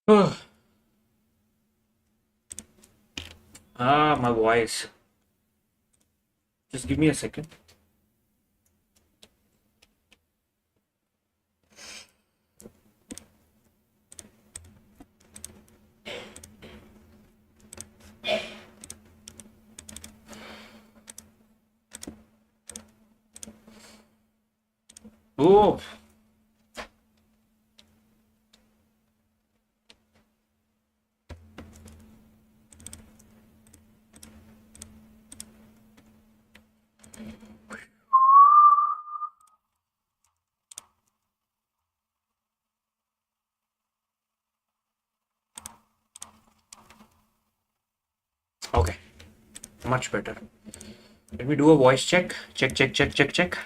My voice. Just give me a second. Oh, okay. Much better. Let me do a voice check. Check, check, check, check, check.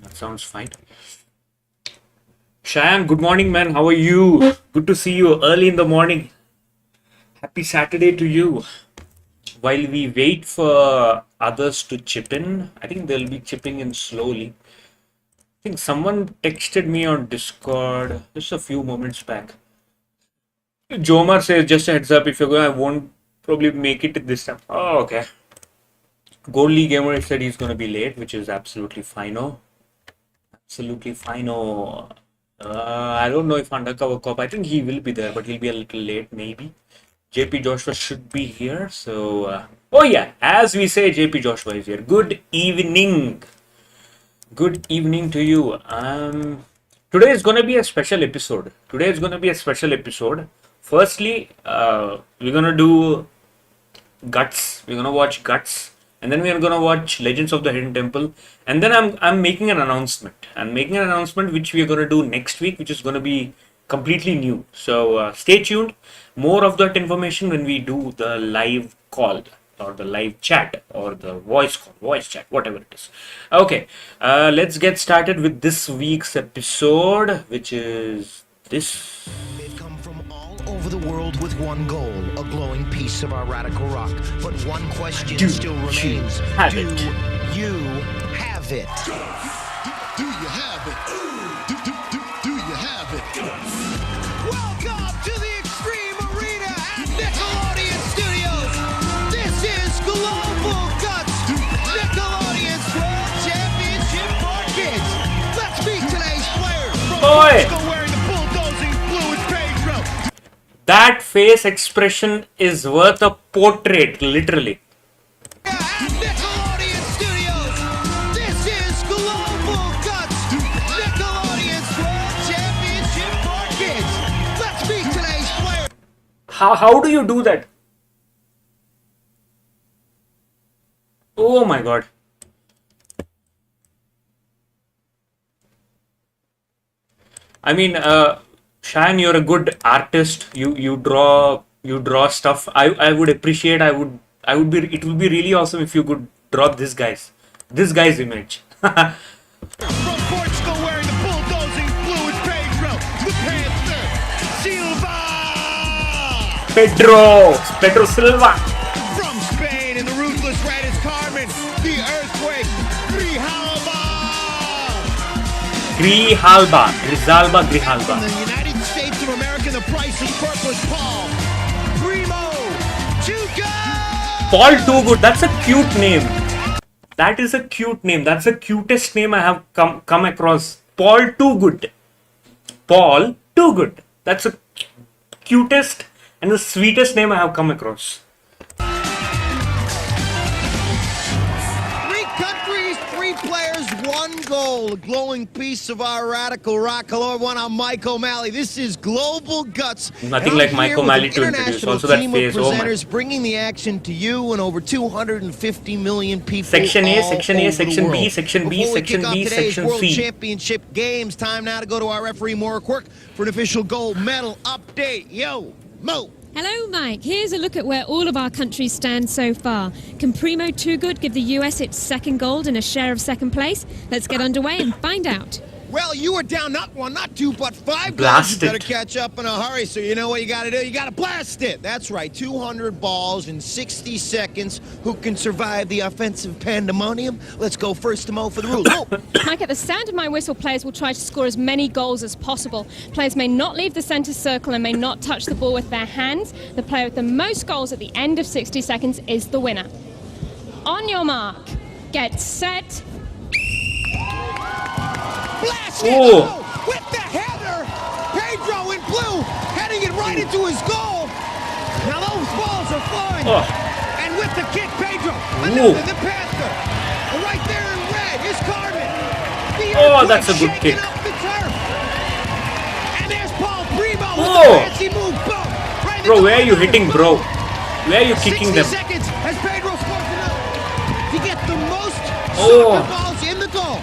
That sounds fine. Cheyenne, good morning, man. How are you? Good to see you early in the morning. Happy Saturday to you. While we wait for others to chip in, I think they'll be chipping in slowly. I think someone texted me on Discord just a few moments back. Jomar says, just a heads up, if you're going, I won't probably make it this time. Oh, okay. Goldly Gamer said he's going to be late, which is absolutely fino. Absolutely fino. I don't know if Undercover Cop, I think he will be there, but he'll be a little late, maybe. JP Joshua should be here, so... oh yeah, as we say, JP Joshua is here. Good evening. Good evening to you. Today is going to be a special episode. Firstly, we're going to do Guts. We're going to watch Guts. And then we're going to watch Legends of the Hidden Temple. And then I'm making an announcement. I'm making an announcement which we are going to do next week, which is going to be completely new. So stay tuned. More of that information when we do the live call or the live chat or the voice call, voice chat, whatever it is. Okay, let's get started with this week's episode, which is this. They've come from all over the world with one goal, a glowing piece of our radical rock. But one question still remains. Do you have it? Do you have it? Do you have it? Welcome to the Extreme Arena at Nickelodeon Studios. This is Global Guts, Nickelodeon's World Championship for kids. Let's meet today's players. From Portugal wearing the bulldozing blue and Pedro. That face expression is worth a portrait, literally. At Nickelodeon Studios, this is Global Guts, Nickelodeon's World Championship for kids. Let's meet today's players. How do you do that? Oh my god. I mean, Shine, you're a good artist. You draw stuff. I would appreciate. I would be. It would be really awesome if you could draw this guy's image. From Portugal wearing the bulldozing blue and Pedro, the Panther, Silva. Pedro Silva. From Spain and the ruthless red is Carmen, the earthquake, Grijalba. From the United States of America, the price is purple is Paul. Primo, Chuka. Paul Too Good. That's a cute name. That is a cute name. That's the cutest name I have come across. Paul Too Good. Paul Too Good. That's the cutest and the sweetest name I have come across. 3 countries, 3 players, 1 goal. A glowing piece of our radical rock. Hello, everyone. I'm Mike O'Malley. This is Global Guts. Nothing like Mike O'Malley to introduce. Also that face. Oh my. Bringing the action to you and over 250 million people. Section A, all Section A, over Section the B, world. Section B, Before we Section kick off B, today's Section World C. Championship games, time now to go to our referee Maura Quirk for an official gold medal update. Yo, Mo. Hello, Mike. Here's a look at where all of our countries stand so far. Can Primo Too Good give the US its second gold and a share of second place? Let's get underway and find out. Well, you were down not one, not two, but five Blast goals. You better it. catch up in a hurry. So you know what you got to do? You got to blast it. That's right. 200 balls in 60 seconds. Who can survive the offensive pandemonium? Let's go first to Mo for the rules. Mo. Mike, at the sound of my whistle, players will try to score as many goals as possible. Players may not leave the centre circle and may not touch the ball with their hands. The player with the most goals at the end of 60 seconds is the winner. On your mark, get set. Blast it! Oh. Oh, with the header! Pedro in blue, heading it right into his goal. Now those balls are flying. Oh. And with the kick, Pedro, Ooh. another, the Panther. And right there in red is Carmen. The Oh, earthquake that's a good shaking kick. up the turf. And there's Paul Primo with Oh. the fancy move. Boom! Right Bro, into where are you the hitting, bro? Where are you kicking 60 them? seconds as Pedro scores another. To get the most Oh. soccer balls in the goal.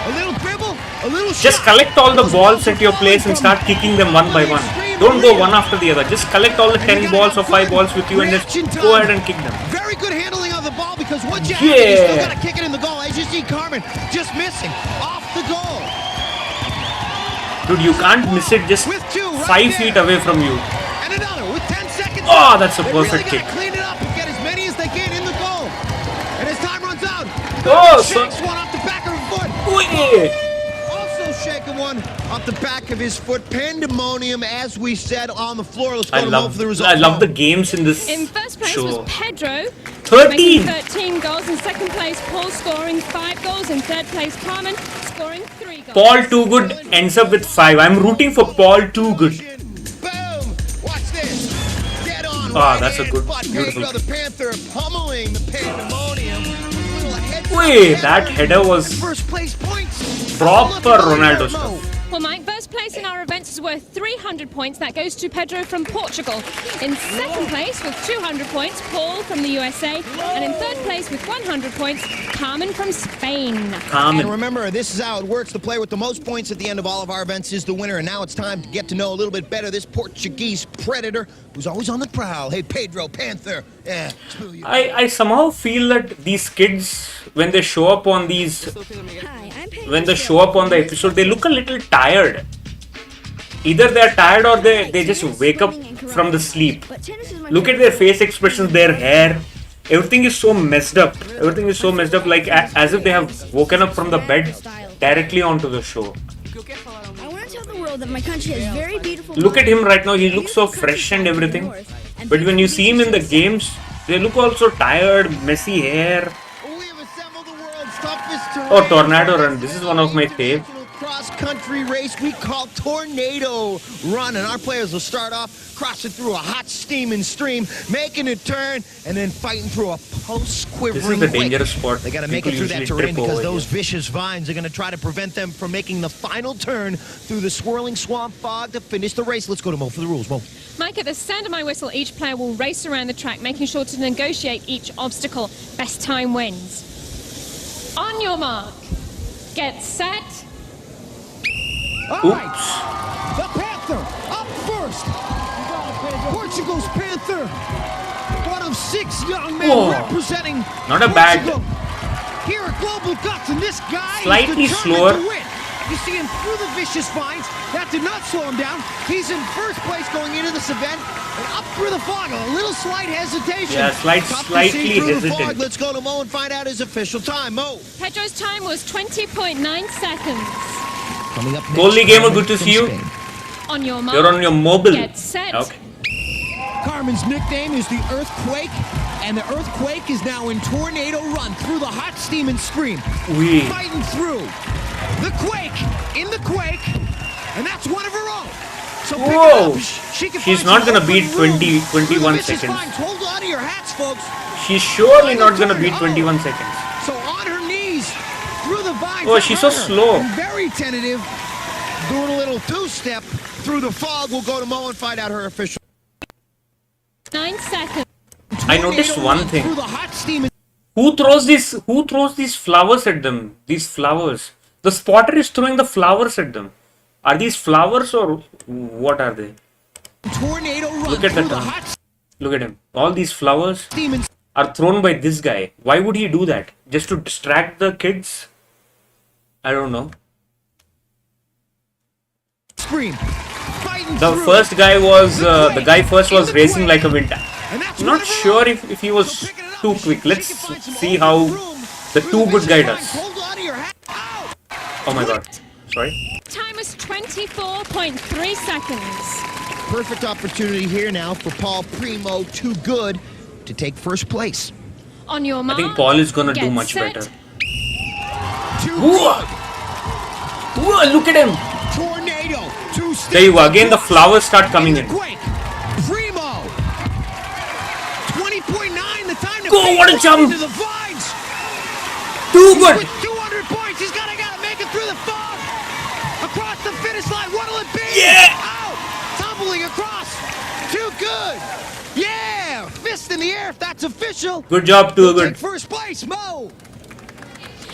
A little dribble, a little Just shot. collect all the Those balls at your are place and falling start kicking them one by from one. the extreme Don't go arena. one after the other. Just collect all the And you 10 gotta balls or have 5 good balls with you and just reaction go time. ahead and kick them. Very good handling of the ball because once you have it, you still Yeah. got to kick it in the goal. As you see, Carmen just missing off the goal. Dude, you can't miss it just With two right 5 there. feet away from you. And another with 10 seconds. Oh, left. that's a They perfect really kick. gotta clean it up and get as many as they can in the goal. And as time runs out, Oh, shakes so- one off the back of her foot. Oh, yeah. Also shaking one off the back of his foot. Pandemonium, as we said, on the floor. Let's go I to Mo for the results. love Mo. the games in this In first place show. was Pedro, 13. making 13 goals. In second place, Paul scoring 5 goals. In third place, Carmen scoring 3 goals. Paul Too Good ends up with 5. I'm rooting for Paul Too Good. Boom! Watch this. Dead on. Ah, that's a good, But beautiful Pedro, the Panther, pummeling the Pandemonium. Little heads up Wait, header. that header was First place points. proper Look at Ronaldo that, Mo. stuff. Well, Mike, first place in our events is worth 300 points. That goes to Pedro from Portugal. In second place with 200 points, Paul from the USA. And in third place with 100 points, Carmen from Spain. And Carmen. remember, this is how it works. The player with the most points at the end of all of our events is the winner. And now it's time to get to know a little bit better this Portuguese predator who's always on the prowl. Hey, Pedro, Panther. Yeah, spill you. I somehow feel that these kids, when they show up on these, when they show up on the episode, they look a little tired. Either they're tired or they just wake up from the sleep. Look at their face expressions, their hair. Everything is so messed up. Everything is so messed up, like as if they have woken up from the bed directly onto the show. I want to tell the world that my country has very beautiful. Look at him right now. He looks so fresh and everything. But when you see him in the games, they look also tired, messy hair. We have assembled the world's toughest terrain. Oh, Tornado Run. This is one of my fave. Cross-country race we call Tornado Run, and our players will start off crossing through a hot steaming stream, making a turn, and then fighting through a post-quivering This is the quake. dangerous spot. They got to make People it through that usually terrain trip because over those here. vicious vines are going to try to prevent them from making the final turn through the swirling swamp fog to finish the race. Let's go to Mo for the rules. Mo. Mike, at the sound of my whistle, each player will race around the track, making sure to negotiate each obstacle. Best time wins. On your mark, get set. All right, the Panther up first. Portugal's Panther, one of 6 young men Whoa. representing Not a bad- Portugal. Here at Global Guts, and this guy Slightly is slower. determined to win. You see him through the vicious vines. That did not slow him down. He's in first place going into this event, and up through the fog, a little slight hesitation. Yeah, Tough to see slightly through the hesitant. fog. Let's go to Mo and find out his official time. Mo. Pedro's time was 20.9 seconds. Coming up next, Goalie Gamer, good to from see you. Spain. On your mark, You're on your mobile. get set. Okay. Carmen's nickname is the Earthquake, and the Earthquake is now in Tornado Run through the hot steam and scream. Oui. Fighting through the quake, in the quake, and that's one of her own. So pick it Whoa. up. She can She's find not some gonna beat open room 20 through the 21 vicious seconds. vines. Hold on to your hats, folks. She's surely not gonna beat Oh. 21 seconds. So on her knees, through the vines. Oh, that she's so hurt her. slow. And very tentative. Doing a little two-step through the fog. We'll go to Mo and find out her official. 9 seconds. I noticed Tornado one run thing. through the hot steam and Who throws these flowers at them? These flowers. The spotter is throwing the flowers at them. Are these flowers or what are they? tornado run Look at through that the one. hot Look at him. All these flowers steam and are thrown by this guy. Why would he do that? Just to distract the kids? I don't know. Scream. Fighting The through. first guy was the guy first was racing like a wind. And that's Not right sure around. if he was So picking it up, too she quick. can Let's find some see open how room the through too good guy finish line. does. Hold on to your hat. Ow. Oh my god. Sorry. Time was 24.3 seconds. Perfect opportunity here now for Paul Primo, too good to take first place. On your I mark, think Paul is gonna do get much set. better. Too Whoa! good. Whoa, look at him. Tornado. Two steps There you go. Again, the across. flowers start coming in. Quake. Primo. 20.9. The time to Go, beat what a right jump. into the vines. Too He's good. with 200 points. He's gotta make it through the fog. Across the finish line. What'll it be? Yeah. Out. Tumbling across. Too good. Yeah. Fist in the air if that's official. Good job, too Take good. first place, Mo.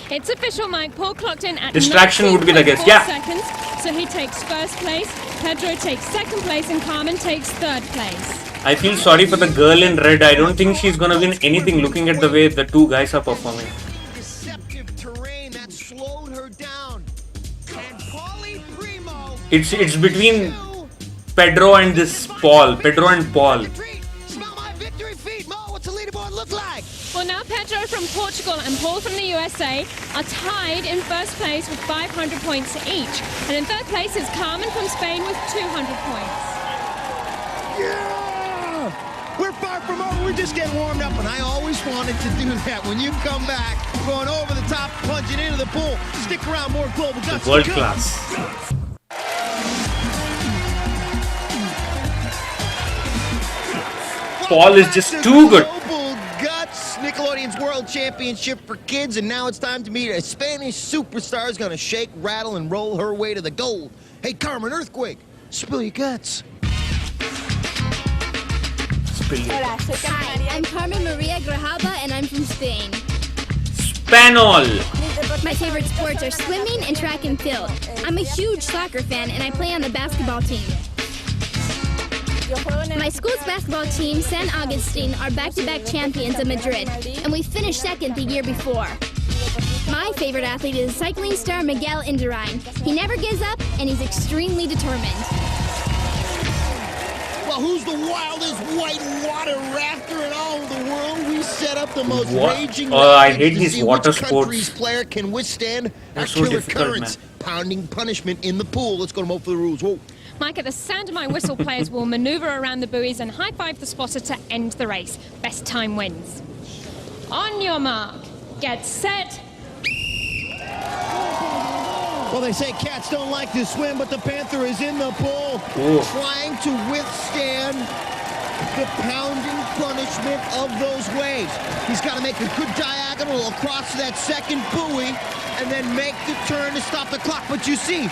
It's official, Mike. Paul clocked in at Distraction would be the guess. 19.4 Yeah. seconds, so he takes first place. Pedro takes second place, and Carmen takes third place. I feel sorry for the girl in red. I don't think she's gonna win anything looking at the way the two guys are performing. Deceptive terrain that slowed her down. And Paulie Primo. It's between Pedro and this Paul. Pedro and Paul. Smell my victory feet, Mo. What's the leaderboard look like? Well, now Pedro from Portugal and Paul from the USA are tied in first place with 500 points each. And in third place is Carmen from Spain with 200 points. Yeah! We're far from over. We're just getting warmed up, and I always wanted to do that. When you come back, going over the top, plunging into the pool. Stick around, more Global Guts. to World come. class. Paul is just too good. Global Guts, Nickelodeon's World Championship for kids, and now it's time to meet a Spanish superstar who's gonna shake, rattle, and roll her way to the gold. Hey, Carmen Earthquake, spill your guts. Hola, soy Hi, I'm Carmen Maria Grajaba, and I'm from Spain. Spanol. My favorite sports are swimming and track and field. I'm a huge soccer fan, and I play on the basketball team. My school's basketball team, San Agustin, are back-to-back champions of Madrid, and we finished second the year before. My favorite athlete is cycling star Miguel Indurain. He never gives up, and he's extremely determined. Well, who's the wildest white water rafter in all of the world? We set up the most What? raging Oh, I rapids hate to these see water which sports. country's player can withstand They're our so killer difficult, currents. man. Pounding punishment in the pool. Let's go to Mo for the rules. Whoa. Mike, at the sound of my whistle, players will maneuver around the buoys and high-five the spotter to end the race. Best time wins. On your mark, get set. Well, they say cats don't like to swim, but the panther is in the pool, Ooh. trying to withstand the pounding punishment of those waves. He's got to make a good diagonal across that second buoy and then make the turn to stop the clock. But you see,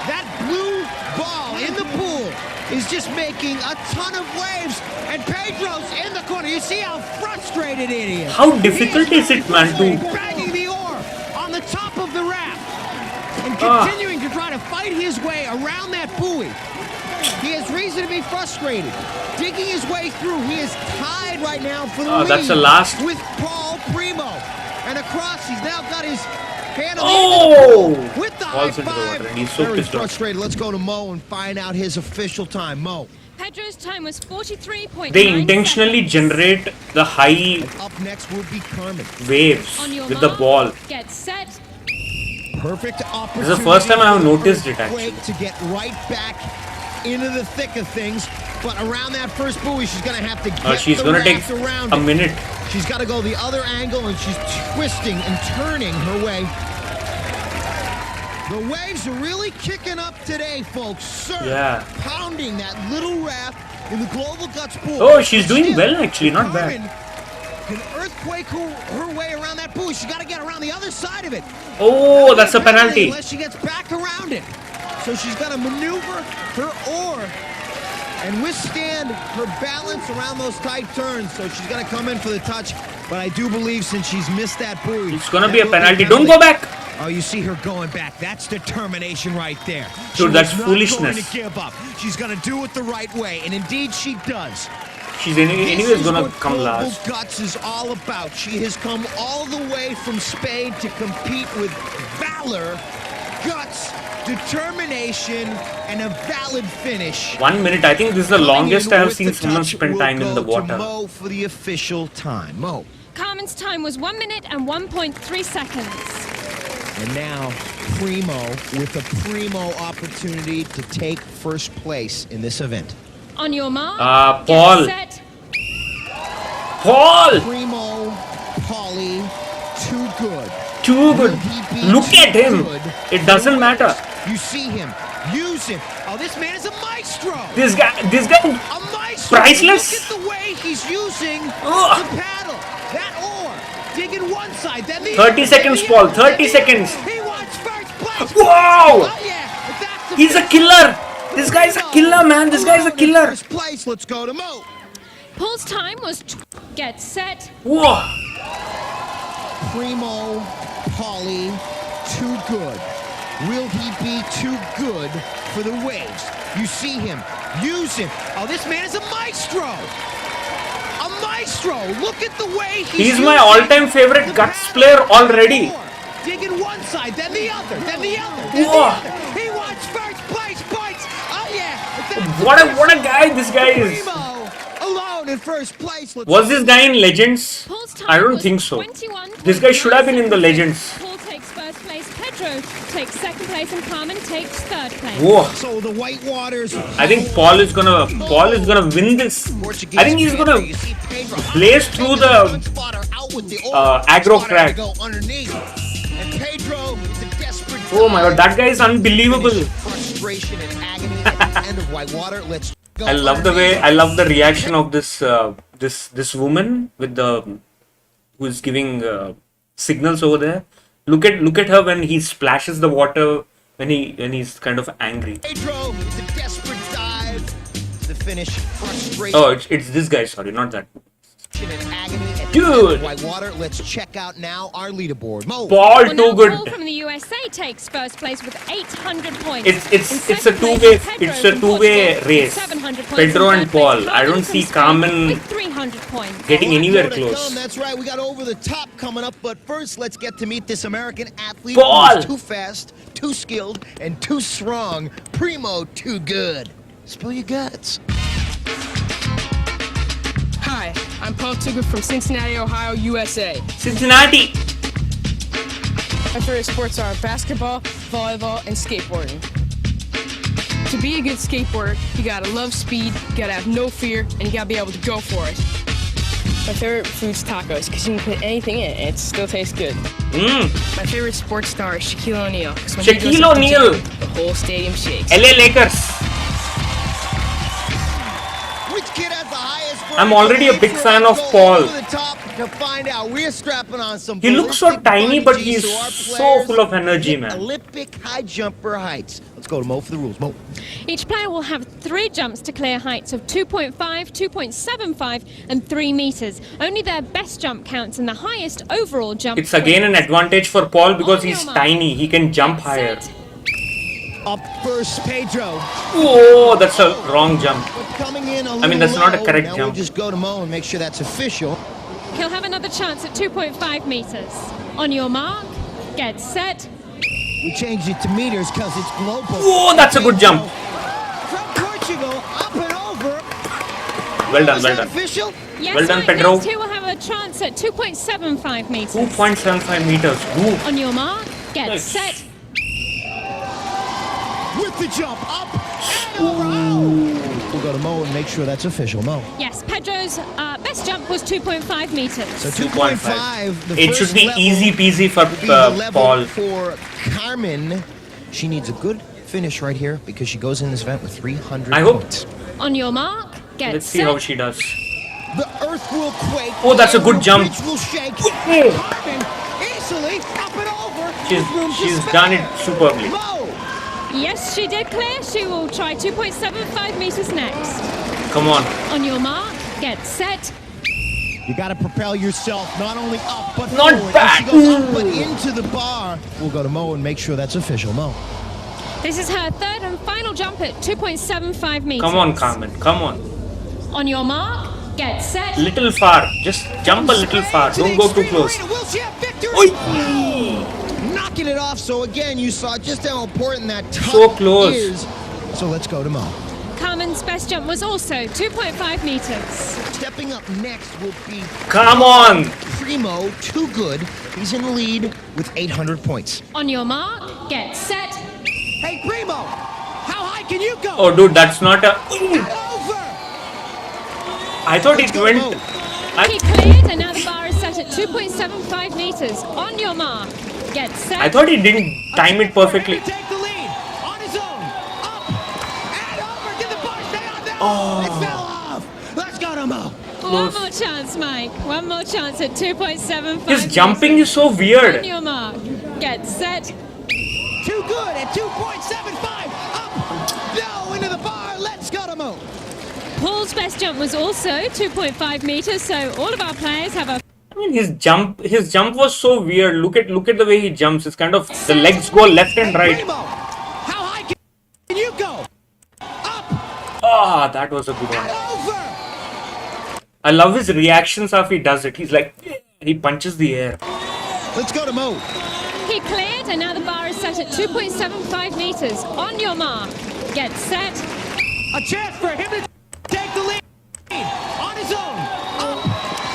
that blue ball in the pool is just making a ton of waves, and Pedro's in the corner. You see how frustrated it is. How difficult is it, man, to Banging the oar on the top of the raft and Ah. continuing to try to fight his way around that buoy. He has reason to be frustrated. Digging his way through. He is tied right now for the lead that's the last. with Paul Primo. And across, he's now got his hand on Oh! the end of the pool with the high Falls into the five. water, and he's so Very pissed off. frustrated. Let's go to Mo and find out his official time. Mo. Pedro's time was 43.9 they intentionally seconds. generate the high Up next would be Carmen. waves On your with the mark, ball? get set. Perfect opportunity. This is the first time I have noticed it, Quake actually. to get right back into the thick of things, but around that first buoy, she's gonna have to get She's the gonna take raft around a it. minute. She's got to go the other angle, and she's twisting and turning her way. The waves are really kicking up today, folks. Sir, Yeah. pounding that little raft in the Global Guts pool. Oh, she's doing Still, well, actually, not bad. Carmen can earthquake her way around that buoy. She's got to get around the other side of it. Oh, that's a penalty. Unless she gets back around it. So she's got to maneuver her oar and withstand her balance around those tight turns. So she's going to come in for the touch. But I do believe since she's missed that buoy, It's gonna that be a will penalty. Don't go back. Oh, you see her going back. That's determination right there. Dude, that's She was not foolishness. going to give up. She's going to do it the right way. And indeed she does. She's This anyways is gonna what come Global last. Guts is all about. She has come all the way from Spain to compete with valor guts, determination, and a valid finish. 1 minute. I think this is the longest I have seen someone spend time in the We'll go to water. Mo for the official time. Mo. Carmen's time was 1 minute and 1.3 seconds. And now, Primo with a primo opportunity to take first place in this event. On your mark, Paul. get set. Paul! Primo, Paulie, too good. Too good. Will he be Look too at him. good It for doesn't the matter. race? You see him, use him. Oh, this man is a maestro. This guy. A maestro. Priceless. Look at the way he's using Ugh. the paddle. That oar. Digging one side, then the 30 other, seconds, then the Paul. other, 30 then the seconds. other. He wants first place. Wow. Oh, yeah. That's the He's a killer. This guy is a killer, man. This guy is a Alone in killer. First place. Let's go to Mo. Paul's time was get set. Whoa. Primo, Paulie, too good. Will he be too good for the waves? You see him, use him. Oh, this man is a maestro. A maestro. Look at the way He's my using all-time favorite the guts paddle. player already. Digging one side, then the other, then the other, then the Whoa. other. He wants first place points. Oh yeah. That's What a guy this guy is. Primo alone in first place. Let's Was this guy in Legends? Paul's time I don't was think so. 21. This guy should have been in the Legends. Paul takes first place, Pedro takes second place, and Carmen takes third place. Whoa. So the white waters. I think Paul is gonna win this. I think he's gonna blaze through the Aggro Crag. Oh my god, that guy is unbelievable. Frustration and agony at the end of white water. Let's go. I love the reaction of this this woman with the who's giving signals over there. Look at her when he splashes the water when he's kind of angry. Pedro, the desperate dive to the finish. Frustration Oh, it's this guy. Sorry, not that. and agony at the Dude. end of white water. Let's check out now our leaderboard. Mo. Paul Well, too now good. Paul from the USA takes first place with 800 points. It's In a second place two-way is Pedro it's a from two-way Portugal with race. 700 points. Pedro In and third place, Paul. I Carmen don't from see Spain Carmen with 300 points. getting Well, anywhere more to come. close. That's right. We got over the top coming up, but first, let's get to meet this American athlete Paul. who's too fast, too skilled, and too strong. Primo, too good. Spill your guts. Hi, I'm Paul Tigger from Cincinnati, Ohio, USA. Cincinnati. My favorite sports are basketball, volleyball, and skateboarding. To be a good skateboarder, you gotta love speed, you gotta have no fear, and you gotta be able to go for it. My favorite food's tacos, because you can put anything in it and it still tastes good. My favorite sports star is Shaquille O'Neal. 'cause when he goes Shaquille up to O'Neal. jump, the whole stadium shakes. LA Lakers. Which kid has the highest I'm already a big Let's fan of go Paul. over the top to find out. We're strapping on some. He looks so ballistic tiny, but bungees he's so our so players full of energy, hit man. Olympic high jumper heights. Let's go to Mo for the rules. Mo. Each player will have 3 jumps to clear heights of 2.5, 2.75, and 3 meters. Only their best jump counts, and the highest overall jump. It's again an wins. advantage for Paul because On your he's mark. tiny. He can jump higher. Set. Up first, Pedro. Oh, that's a wrong jump. But coming in a I mean, that's little not a low. correct now jump. We'll just go to Mo and make sure that's official. He'll have another chance at 2.5 meters. On your mark, get set. We changed it to meters because it's global. Oh, that's a good jump. From Portugal, up and over. Well done, Was well that done. official? Yes, Well done, right, Pedro. next he will have a chance at 2.75 meters. 2.75 meters. Ooh. On your mark, get Nice. set. With the jump, up and over. Oh. We'll go to Mo and make sure that's official. Mo. Yes, Pedro's best jump was 2.5 meters. So 2.5. 2.5. The It first should be level easy peasy for would be the level Paul. for Carmen. She needs a good finish right here because she goes in this event with 300 I hope. points. On your mark, get Let's see set. how she does. The earth will quake. Oh, that's a good the jump. bridge will shake. Oh. Carmen easily up and over. She's with room to she's spare. done it superbly. Mo. Yes, she did clear. She will try 2.75 meters next. Come on. On your mark, get set. You got to propel yourself not only up but Not forward. back. As she goes up but into the bar. We'll go to Mo and make sure that's official. Mo. This is her third and final jump at 2.75 meters. Come on, Carmen. Come on. On your mark, get set. Little far. Just jump a little far. To the Don't go too extreme close. arena. Will she have victory? Oi. Not kicking it off. So again, you saw just how important that tuck So close. is. So let's go to Mo. Carmen's best jump was also 2.5 meters. Stepping up next will be Come on! Primo, too good. He's in the lead with 800 points. On your mark, get set. Hey, Primo, how high can you go? Oh, dude, that's not a. Over. I thought it went. He cleared, and now the bar is set at 2.75 meters. On your mark, get set. I thought he didn't time it perfectly. Take the lead on his own. Up and over. Did the bar stay on there? Oh. It fell off. Let's go to Mo. One more chance, Mike. One more chance at 2.75. His jumping meters. is so On weird. your mark, get set. Too good at 2.75. Up. No, into the bar. Let's go to Mo. Paul's best jump was also 2.5 meters, so all of our players have a I mean, his jump was so weird. Look at the way he jumps. It's kind of the legs go left and right. Primo, how high can you go? Up Ah, that was a good one. and over. I love his reactions after he does it. He's like, he punches the air. Let's go to Mo. He cleared, and now the bar is set at 2.75 meters. On your mark, get set. A chance for him to take the lead on his own. Up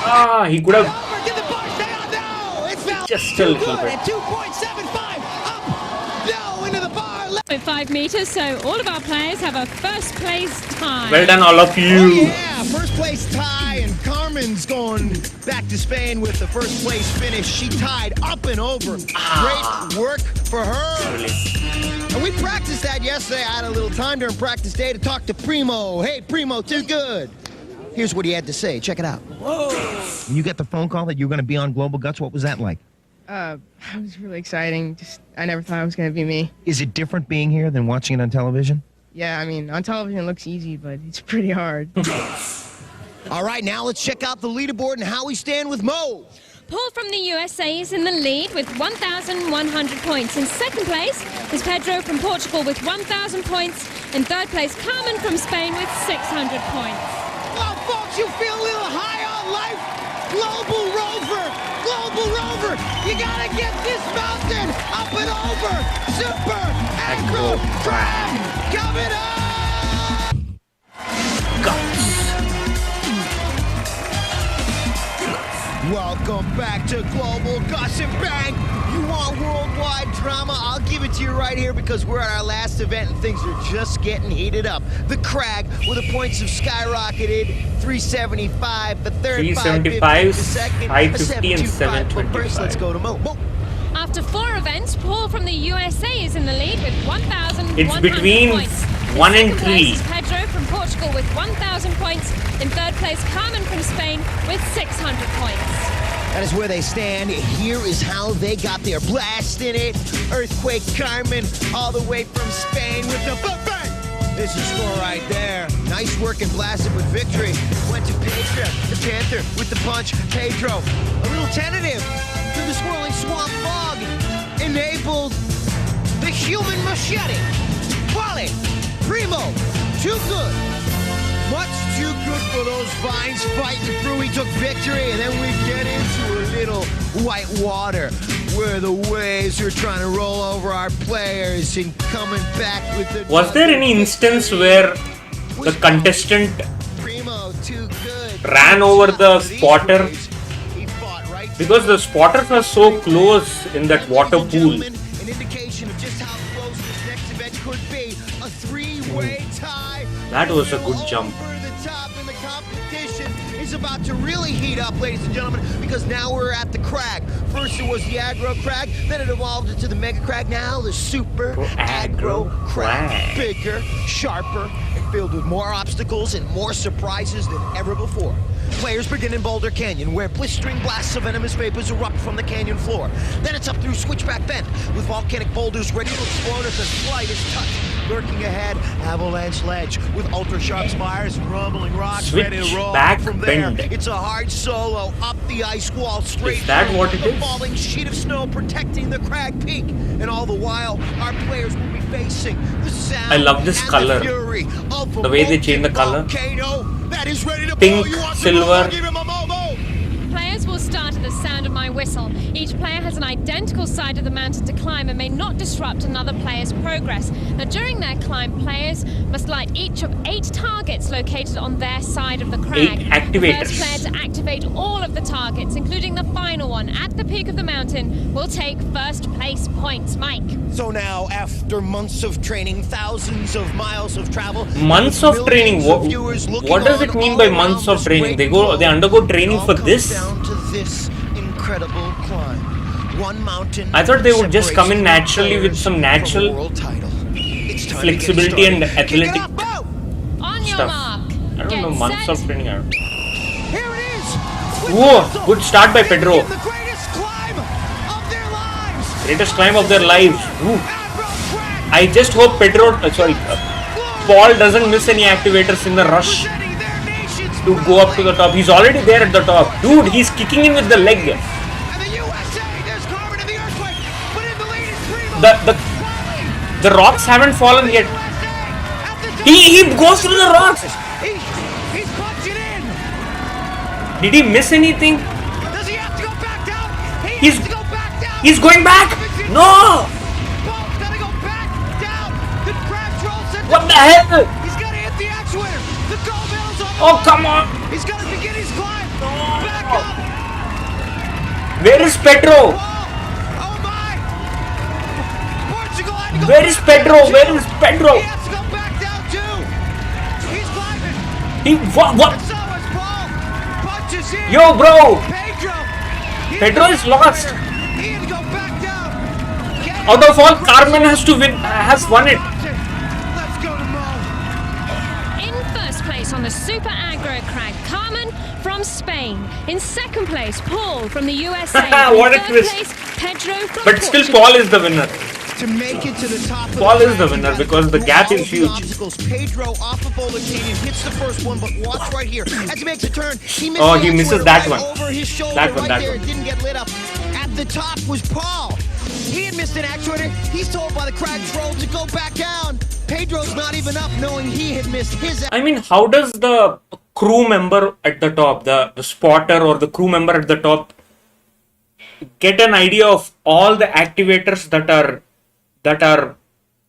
Ah, he could and have over. Did the bar stay on? No, it fell. Just a Too little good bit. at 2.75. Up. No, into the bar. 5 meters, so all of our players have a first place time. well done, all of Oh you. yeah, first place tie, and Carmen's going back to Spain with the first place finish. She tied up and over. Great work for her. And we practiced that yesterday. I had a little time during practice day to talk to Primo. Hey, Primo, too good. Here's what he had to say. Check it out. Whoa. When you got the phone call that you were going to be on Global Guts, what was that like? It was really exciting. I never thought it was going to be me. Is it different being here than watching it on television? Yeah, I mean, on television it looks easy, but it's pretty hard. All right, now let's check out the leaderboard and how we stand with Mo. Paul from the USA is in the lead with 1,100 points. In second place is Pedro from Portugal with 1,000 points. In third place, Carmen from Spain with 600 points. Well, folks, you feel a little high on life? Global Rover! Global Rover! You gotta get this mountain up and over! Super Aggro Crag coming up! Welcome back to Global Guts and Bang! You want worldwide drama? I'll give it to you right here because we're at our last event and things are just getting heated up. The Crag, where the points have skyrocketed, 375, the third 375, 550, the second 550 and 725. But first, let's 725. go to Mo. Mo. After 4 events, Paul from the USA is in the lead with 1,100 It's between points. 1 and In second 3. place is Pedro from Portugal with 1,000 points. In third place, Carmen from Spain with 600 points. That is where they stand. Here is how they got there. Blasting it. Earthquake Carmen all the way from Spain with the bang. This is score right there. Nice work and blasted with victory. Went to Pedro, the Panther, with the punch. Pedro, a little tentative through the swirling swamp fog. Enabled the human machete. Wally, Primo, too good. Much too good for those vines fighting through. He took victory, and then we get into a little white water where the waves are trying to roll over our players and coming back with the. Was there any instance where the contestant Primo, too good. ran over the spotter? He fought right Because the spotters were so close in that water Ladies and pool. gentlemen, an indication of just how close this next event could be. A three-way tie. That was a good jump. Over the top, and the competition is about to really heat up, ladies and gentlemen, because now we're at the Crag. First it was the Aggro Crag, then it evolved into the Mega Crag. Now the Super Aggro Crag. Bigger, sharper, and filled with more obstacles and more surprises than ever before. Players begin in Boulder Canyon, where blistering blasts of venomous vapors erupt from the canyon floor. Then it's up through Switchback Bend, with volcanic boulders ready to explode at the slightest touch. Lurking ahead, Avalanche Ledge, with ultra-sharp spires and rumbling rocks ready to roll. Switchback From there, Bend. it's a hard solo up the ice wall, straight Is that through what it the is? falling sheet of snow protecting the Crag Peak. And all the while, our players will be facing the sound I love this and color. the fury of a The way they change the molten color. volcano that is ready to Pink, blow you up to silver. Give him a mo-mo. Players will start at the sound of my whistle. Each player has an identical side of the mountain to climb and may not disrupt another player's progress. Now, during their climb, players must light each of 8 targets located on their side of the crag. 8 activators. The first player to activate all of the targets, including the final one at the peak of the mountain, will take first place points. Mike. So now, after months of training, thousands of miles of travel, Months of training. What does it mean by months of training? They undergo training for this? Down to this incredible climb. One mountain. I thought they would just come in naturally with some natural world title. It's time to get flexibility and started. Kick it athletic up, go! On your stuff. mark. I don't Get know, months set. of training. Here it is. Whoa, good start by Pedro. The greatest climb of their lives. Greatest climb of their lives. Ooh. Aggro Crag. I just hope Paul doesn't miss any activators in the rush Presenting their nation's to go up to the top. He's already there at the top. Dude, he's kicking in with the leg. And the USA, there's Carmen and the Earthquake, but in the lead is Primo. The rocks haven't fallen yet. At the top. He goes through the rocks. He's punching in. Did he miss anything? Does he have to go back down? He's- has to go back down. He's going back. No. Paul's gotta go back down. The crab troll said What the hell? He's gotta hit the actuator. The gold medal's on the Oh, line. come on. He's gotta begin his climb. Back up. Where is Pedro? Whoa. Oh my. Portugal had to go Where is back Pedro? down, too. Where is Pedro? He has to go back down too. He's climbing. What? And so is Paul. Punches in. Yo, bro. Pedro. Pedro is lost. He had to go back down. Get Out of all, Carmen has won it. Let's go to Mo. In first place on the Super Aggro Crag, Carmen from Spain. In second place, Paul from the USA. And What a in third twist. place, Pedro from But still, Portugal. Paul is the winner. To make it to the top of Paul the is the track, winner you gotta because the go gap through is all the huge. obstacles. Pedro off of Boulder Canyon hits the first one, but watch right here. As he makes a turn, he misses, Oh, the he misses actuator that right one. over his shoulder. That one, right that there, one. it didn't get lit up. At the top was Paul. He had missed an actuator. He's told by the crag troll to go back down. Pedro's not even up, knowing he had missed his. I mean, how does the crew member at the top, the spotter or the crew member at the top, get an idea of all the activators that are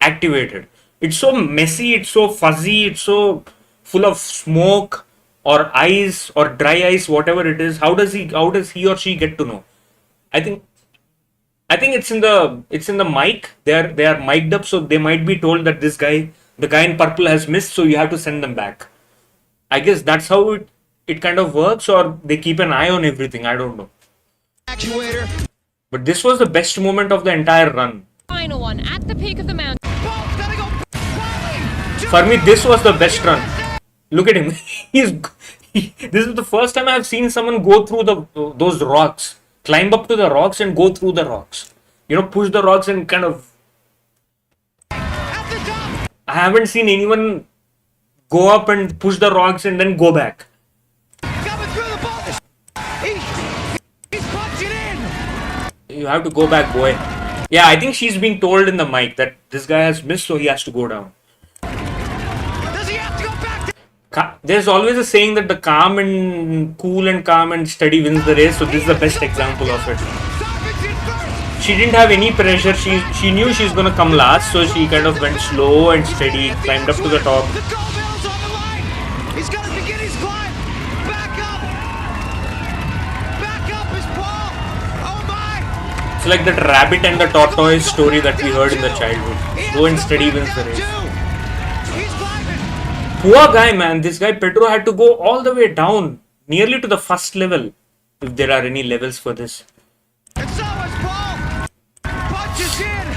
activated? It's so messy, it's so fuzzy, it's so full of smoke or ice or dry ice, whatever it is. How does he or she get to know? I think it's in the mic. They are mic'd up, so they might be told that the guy in purple has missed, so you have to send them back. I guess that's how it kind of works, or they keep an eye on everything. I don't know. Actuator. But this was the best moment of the entire run. Final one at the peak of the mountain. Paul's gotta go. For me, this was the best run. Look at him. This is the first time I have seen someone go through those rocks, climb up to the rocks and go through the rocks. You know, push the rocks and kind of. At the top. I haven't seen anyone go up and push the rocks and then go back. Coming through the ball. He's punching in. You have to go back, boy. Yeah, I think she's being told in the mic that this guy has missed, so he has to go down. Does he have to go back? There's always a saying that the cool and calm and steady wins the race, so this is the best example of it. Carmen's in first. She didn't have any pressure. She knew she's gonna come last, so she kind of went slow and steady, climbed up to the top. The gold medal's on the line. He's got to begin his climb. Back up. Back up is Paul. Oh my. It's like that rabbit and the tortoise story that we heard in the childhood. Slow and steady wins the race. He's climbing. Poor guy, man. This guy Pedro had to go all the way down, nearly to the first level, if there are any levels for this. And so is Paul. Punches in.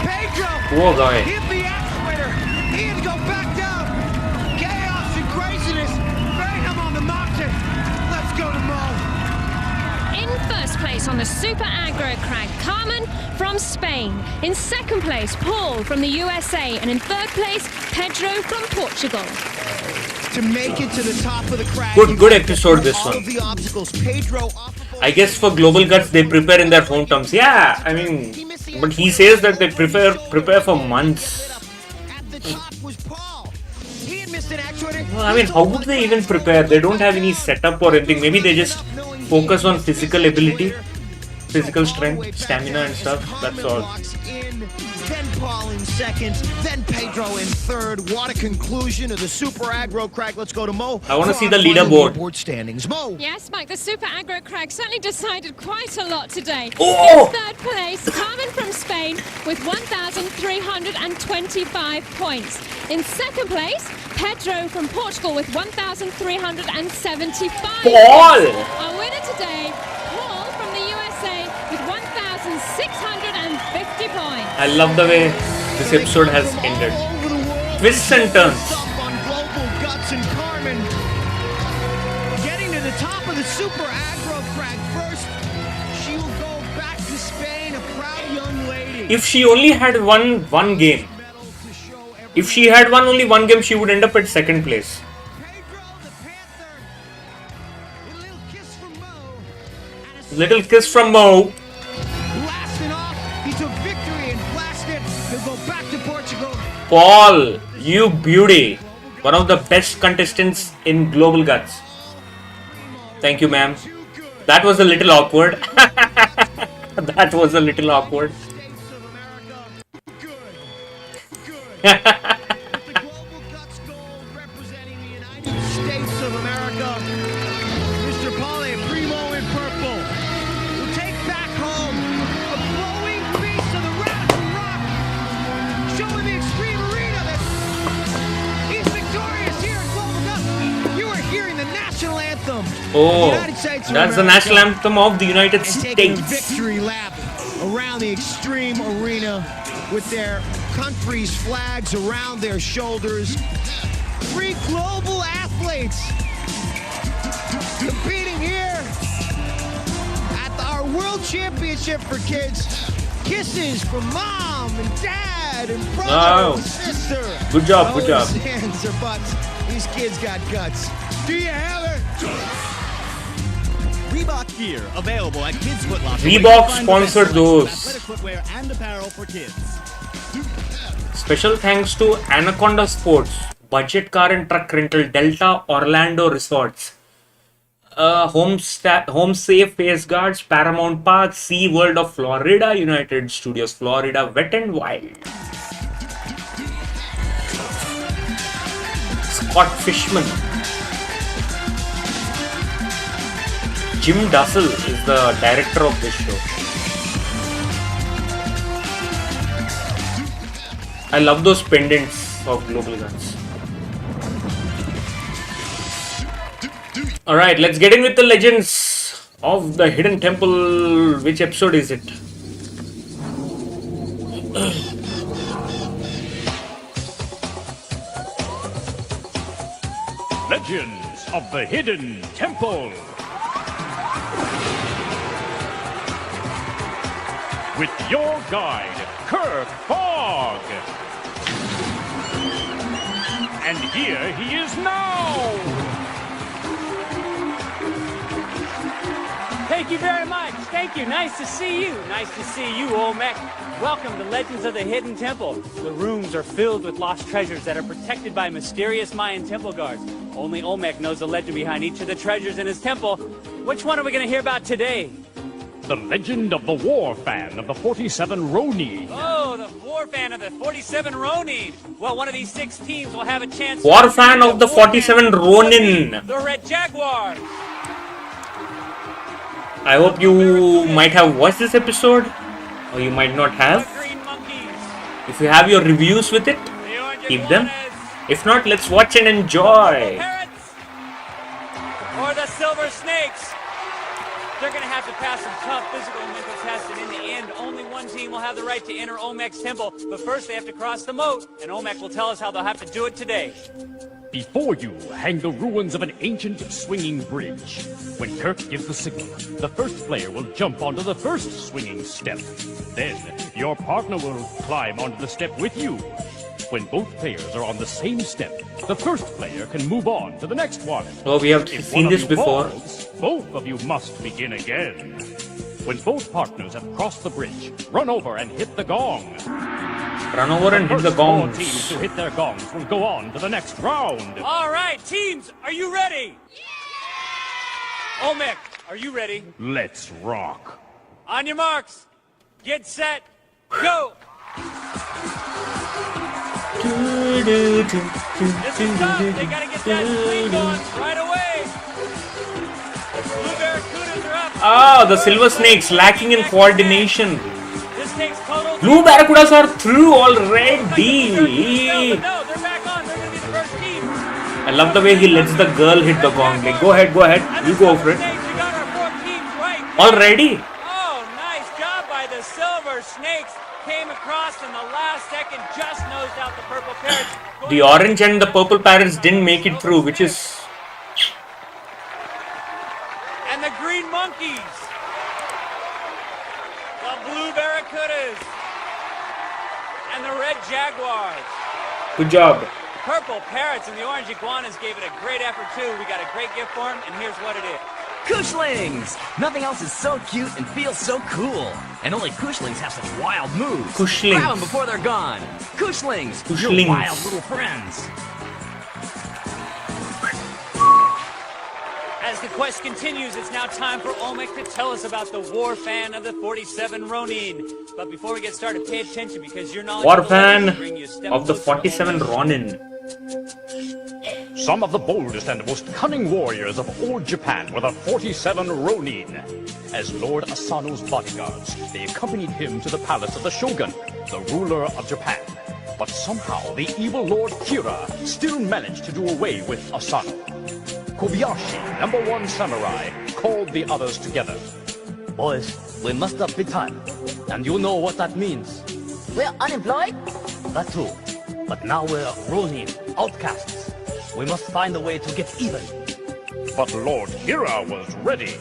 Pedro. Poor guy. Hit the actuator. He had to go back down. Chaos and craziness. Mayhem on the mountain. Let's go to Mo. In first place on the Super Aggro Crag, Carmen from Spain. In second place, Paul from the USA. And in third place, Pedro from Portugal. To make it to the top of the crag. Good episode, this all one. of the obstacles. Pedro off of I guess for Global Guts, they prepare in their hometowns. Yeah, I mean, but he says that they prepare for months. At the top was Paul. He had missed an actuator. Well, I mean, how would they even prepare? They don't have any setup or anything. Maybe they just focus on physical ability, physical strength, stamina and stuff. That's all. Then Paul in second, then Pedro in third. What a conclusion of the Super Aggro Crag. Let's go to Mo. I want to for see our the final leaderboard. Standings. Mo. Yes, Mike, the Super Aggro Crag certainly decided quite a lot today. Oh! In third place, Carmen from Spain with 1,325 points. In second place, Pedro from Portugal with 1,375 Paul! points. Our winner today, Paul from the USA with 1,650 points. I love the way this episode has ended. Twists and turns. On Global Guts and Carmen. Getting to the top of the Super Aggro Crag first. She will go back to Spain, a proud young lady. If she only had won one game, if she had won only one game, she would end up at second place. Pedro the Panther. A little kiss from Mo. Little kiss from Mo. Blasting off. He took victory and blasted. He'll go back to Portugal. Paul, you beauty. One of the best contestants in Global Guts. Thank you, ma'am. That was a little awkward. That was a little awkward. States of America. Good. The Global Guts Gold representing the United States of America. Mr. Paulie Primo in purple will take back home a glowing piece of the Radical Rock, showing the Extreme Arena that he's victorious here at Global Guts. You are hearing the national anthem. Oh, United States of that's the America. national anthem of the United And taking a States. victory lap around the Extreme Arena with their country's flags around their shoulders. 3 global athletes competing here at our World Championship for Kids. Kisses from mom and dad and brother Wow. and sister. Good job, good job. Always hands or butts. These kids got guts. Do you have it? Reebok gear available at Kids Foot Locker. Reebok sponsored those. Athletic footwear and apparel for kids. Special thanks to Anaconda Sports, Budget Car and Truck Rental, Delta Orlando Resorts, Home Safe Face Guards, Paramount Park, Sea World of Florida, United Studios Florida, Wet and Wild, Scott Fishman. Jim Dussel is the director of this show. I love those pendants of Global Guns. Alright, let's get in with the legends of the Hidden Temple. Which episode is it? Legends of the Hidden Temple. With your guide, Kirk Fogg. And here he is now. Thank you very much. Thank you. Nice to see you. Nice to see you, Olmec. Welcome to Legends of the Hidden Temple. The rooms are filled with lost treasures that are protected by mysterious Mayan temple guards. Only Olmec knows the legend behind each of the treasures in his temple. Which one are we going to hear about today? The legend of the war fan of the 47 Ronin. Oh, the war fan of the 47 Ronin. Well, one of these 6 teams will have a chance. War fan of the 47 Ronin. The Red Jaguar. I hope you might have watched this episode, or you might not have. The Green Monkeys. If you have your reviews with it, The Orange keep them. Iguanas. If not, let's watch and enjoy. Parrots. Or the Silver Snakes. They're going to have to pass some tough physical and mental tests, and in the end, only one team will have the right to enter Olmec's temple. But first, they have to cross the moat, and Olmec will tell us how they'll have to do it today. Before you hang the ruins of an ancient swinging bridge. When Kirk gives the signal, the first player will jump onto the first swinging step. Then, your partner will climb onto the step with you. When both players are on the same step, the first player can move on to the next one. Oh, we have If seen one of this you before. falls, both of you must begin again. When both partners have crossed the bridge, run over and hit the gong. Run over and hit the First 4 gongs. teams to hit their gongs will go on to the next round. All right, teams, are you ready? Olmec, Are you ready? Let's rock. On your marks, get set, go! This is tough. They gotta get that swing going right away. Blue Barracudas are up. Ah, the Silver Snakes lacking in coordination. This takes total. Blue Barracudas are through already. No, they're back on. They're gonna be the first team. I love the way he lets the girl hit the gong. Like, go ahead, you go for it. We got our 4 teams right. Already? Oh, nice job by the Silver Snakes. Came across in the last second, just nosed out the Purple Parrots. The orange and the purple parrots didn't make it through, which is... And the Green Monkeys. The Blue Barracudas. And the Red Jaguars. Good job. Purple Parrots and the Orange Iguanas gave it a great effort too. We got a great gift for them, and here's what it is. Kushlings! Nothing else is so cute and feels so cool. And only Kushlings have such wild moves. Kushlings. Grab them before they're gone. Kushlings! Kushlings. Your wild little friends. As the quest continues, it's now time for Olmec to tell us about the war fan of the 47 Ronin. But before we get started, pay attention because your knowledge War fan will bring you a step of the closer to 47 Olmec. Ronin. Some of the boldest and most cunning warriors of old Japan were the 47 Ronin. As Lord Asano's bodyguards, they accompanied him to the palace of the Shogun, the ruler of Japan. But somehow the evil Lord Kira still managed to do away with Asano. Kobayashi, #1 samurai, called the others together. Boys, we must up big time. And you know what that means. We're unemployed? That too. But now we're Ronin, outcasts. We must find a way to get even. But Lord Kira was ready.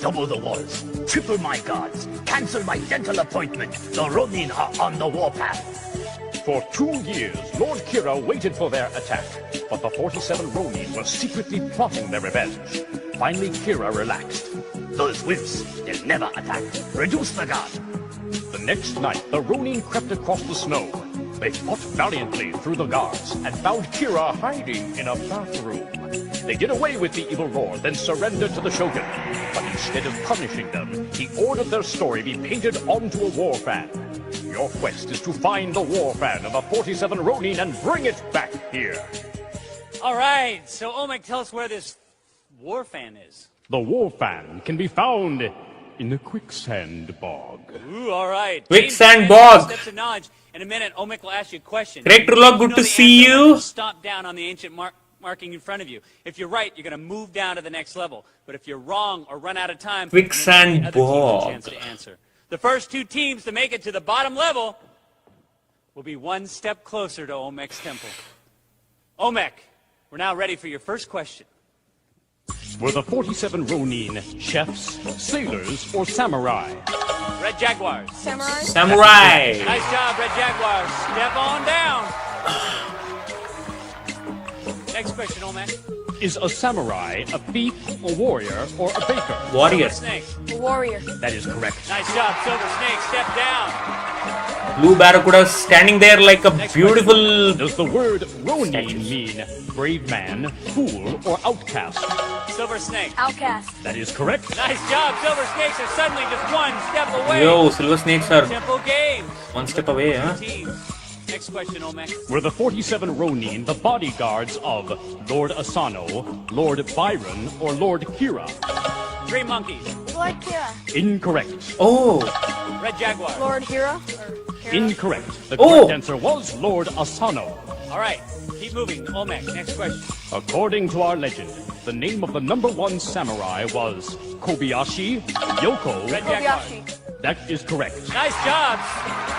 Double the walls, triple my guards, cancel my dental appointment. The Ronin are on the warpath. For 2 years, Lord Kira waited for their attack, but the 47 Ronin were secretly plotting their revenge. Finally, Kira relaxed. Those wimps, they'll never attack. Reduce the guard. The next night, the Ronin crept across the snow. They fought valiantly through the guards and found Kira hiding in a bathroom. They did away with the evil lord, then surrendered to the Shogun. But instead of punishing them, he ordered their story be painted onto a war fan. Your quest is to find the war fan of the 47 Ronin and bring it back here. All right, so Olmec, tell us where this war fan is. The war fan can be found in the quicksand bog. Ooh, all right. Quicksand James, bog. Steps of knowledge. In a minute, Olmec will ask you a question. Retro Nickelodeon, good know to the see answer, you. Stomp down on the ancient marking in front of you. If you're right, you're going to move down to the next level. But if you're wrong or run out of time, Quicksand the other team bog. a chance to answer. The first 2 teams to make it to the bottom level will be 1 step closer to Olmec's temple. Olmec, we're now ready for your first question. Were the 47 Ronin chefs, sailors, or samurai? Red Jaguars. Samurai? Samurai. Nice job, Red Jaguars. Step on down. Next question, Olmec. Is a samurai a thief, a warrior, or a baker? Warrior. Snake. Warrior. That is correct. Nice job, Silver Snake. Step down. Blue Barracudas standing there like a beautiful... Does the word Ronin mean brave man, fool, or outcast? Silver Snake. Outcast. That is correct. Nice job. Silver Snakes are suddenly just 1 step away. Yo, Silver Snakes are Simple games. 1 step away, huh? Teams. Next question, Olmec. Were the 47 Ronin the bodyguards of Lord Asano, Lord Byron, or Lord Kira? Green Monkeys. Lord Kira. Incorrect. Oh, Red Jaguar. Lord Hira. Incorrect. The Oh. correct answer was Lord Asano. All right. Keep moving. Olmec, next question. According to our legend, the name of the #1 samurai was Kobayashi Yoko. Red Jaguar. Kobayashi. That is correct. Nice job.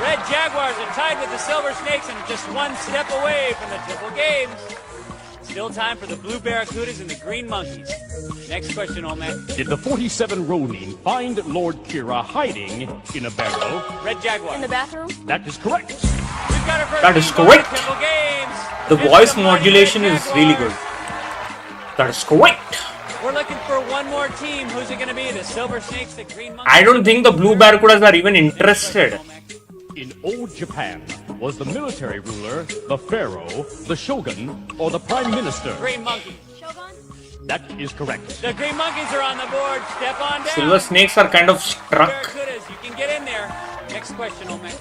Red Jaguars are tied with the Silver Snakes and just 1 step away from the triple games. Still time for the Blue Barracudas and the Green Monkeys. Next question, Olmec. Did the 47 Ronin find Lord Kira hiding in a barrel? Red Jaguar. In the bathroom? That is correct. We've got our first That is team going to correct. triple games. the It's voice the mighty modulation Red is really Jaguars. good. That is correct. We're looking for 1 more team. Who's it going to be? The Silver Snakes, the Green Monkeys? I don't think the Blue Barracudas are even interested. In old Japan, was the military ruler the pharaoh, the shogun, or the prime minister? Green Monkey. Shogun? That is correct. The green monkeys are on the board. Step on down. Silver snakes are kind of struck. Barracudas, you can get in there. Next question, Olmec.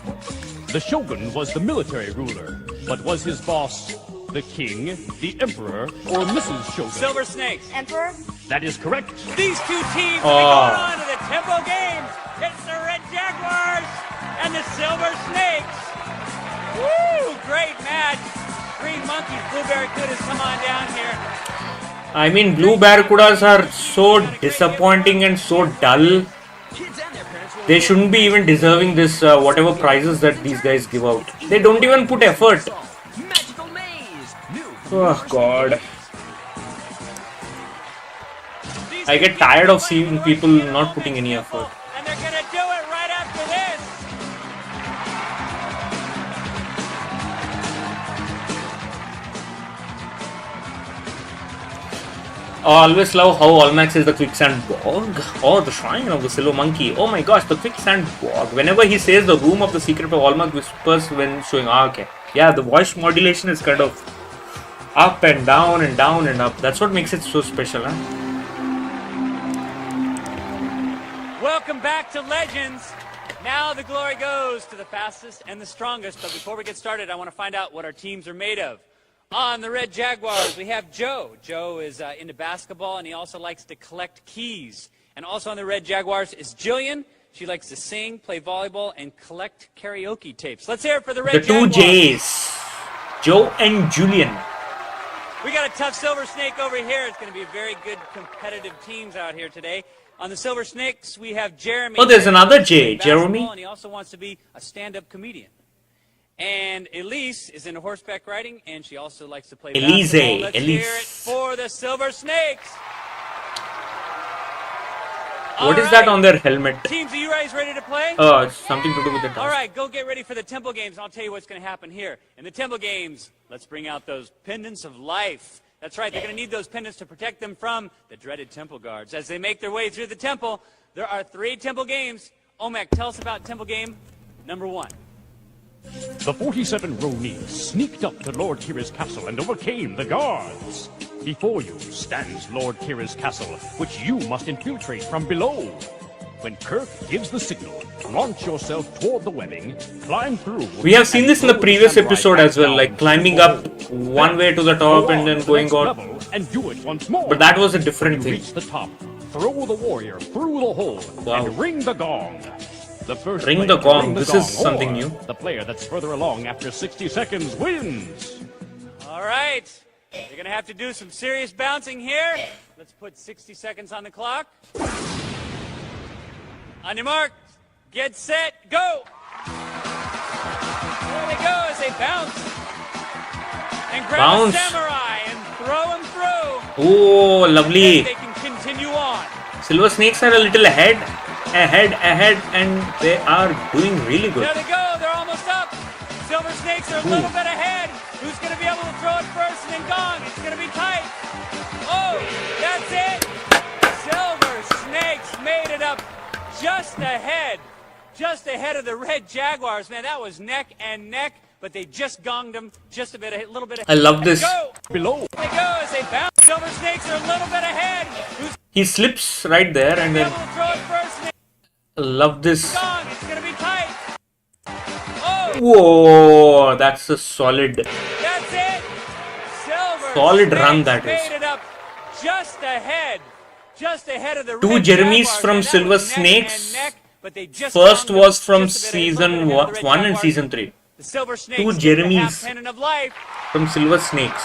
The shogun was the military ruler, but was his boss the king, the emperor, or Mrs. Shogun? Silver snakes. Emperor? That is correct. These two teams will be going on to the Tempo Games. It's the Red Jaguars and the Silver Snakes. Woo! Great match. Green monkeys, blue barracudas, come on down here. I mean, blue barracudas are so disappointing and so dull. They shouldn't be even deserving this, whatever prizes that these guys give out. They don't even put effort. Oh god. I get tired of seeing people not putting any effort. And they're gonna do it right after this. I always love how Olmax is the quicksand bog. Oh, the shrine of the silver monkey. Oh my gosh, the quicksand bog. Whenever he says the room of the secret of Olmax whispers when showing. Okay. Yeah, the voice modulation is kind of up and down and down and up. That's what makes it so special, huh? Welcome back to Legends. Now the glory goes to the fastest and the strongest. But before we get started, I want to find out what our teams are made of. On the Red Jaguars, we have Joe. Joe is into basketball, and he also likes to collect keys. And also on the Red Jaguars is Jillian. She likes to sing, play volleyball, and collect karaoke tapes. Let's hear it for the Red Jaguars. The two J's. Joe and Julian. We got a tough Silver Snake over here. It's going to be very good competitive teams out here today. On the Silver Snakes, we have Jeremy. Oh, there's another J, Jeremy. And he also wants to be a stand-up comedian. And Elise is into horseback riding, and she also likes to play basketball. Let's hear it for the Silver Snakes. What is that on their helmet? Teams, are you guys ready to play? Oh, it's something to do with the dance. All right, go get ready for the Temple Games, and I'll tell you what's going to happen here. In the Temple Games, let's bring out those pendants of life. That's right, they're going to need those pendants to protect them from the dreaded Temple Guards. As they make their way through the temple, there are 3 Temple Games. Olmec, tell us about Temple Game number 1. The 47 Ronin sneaked up to Lord Kira's castle and overcame the guards. Before you stands Lord Kira's castle, which you must infiltrate from below. When Kirk gives the signal, launch yourself toward the webbing, climb through. We have seen this in the previous episode as well, like climbing up one way to the top and then going on. And do it once more. But that was a different thing. Reach the top, throw the warrior through the hole, and ring the gong. The first Ring the gong. This is something new. The player that's further along after 60 seconds wins. All right. You're going to have to do some serious bouncing here. Let's put 60 seconds on the clock. On your mark, get set, go. There they go as they bounce. And grab a samurai and throw him through. Oh, lovely. They can continue on. Silver Snakes are a little ahead, and they are doing really good. There they go, they're almost up. Silver Snakes are a little bit ahead. Who's going to be able to throw it first and then gong? It's going to be tight. Oh, that's it. Silver Snakes made it up just ahead of the Red Jaguars. Man, that was neck and neck, but they just gonged them just a little bit ahead. I love this. Go. Below. There they go as they bounce. Silver Snakes are a little bit ahead. He slips right there and then. I love this. It's going to be tight. Whoa, that's a solid. That's it. Silver Solid run that made is. it up just ahead of the Two Red Jeremys Jaguars. from Man, that Silver was neck Snakes. and neck, but they just First gonged was them from just a bit, a little season bit ahead of the Red 1 and Jaguars. season 3. The Silver Snakes Two get the Jeremys half pennant of life. from Silver Snakes.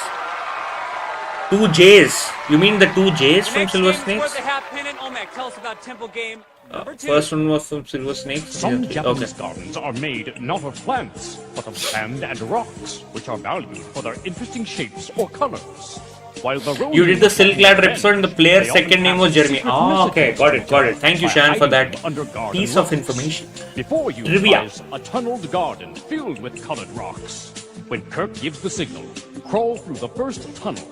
2 J's. You mean the 2 J's from Next Silver game Snakes? was the half pennant. Olmec, tell us about Temple Game number 2. First one was from Silver Snakes. Some Yeah, Japanese okay. gardens are made not of plants, but of sand and rocks, which are valued for their interesting shapes or colors. While the You did the Silk Ladder men, episode and the player's they often second name have was Jeremy. secret Oh, okay. messages Got it. Thank you, by Shan, for that hiding under garden piece of rocks. information. Before you Trivia. lies a tunneled garden filled with colored rocks. When Kirk gives the signal, crawl through the first tunnel,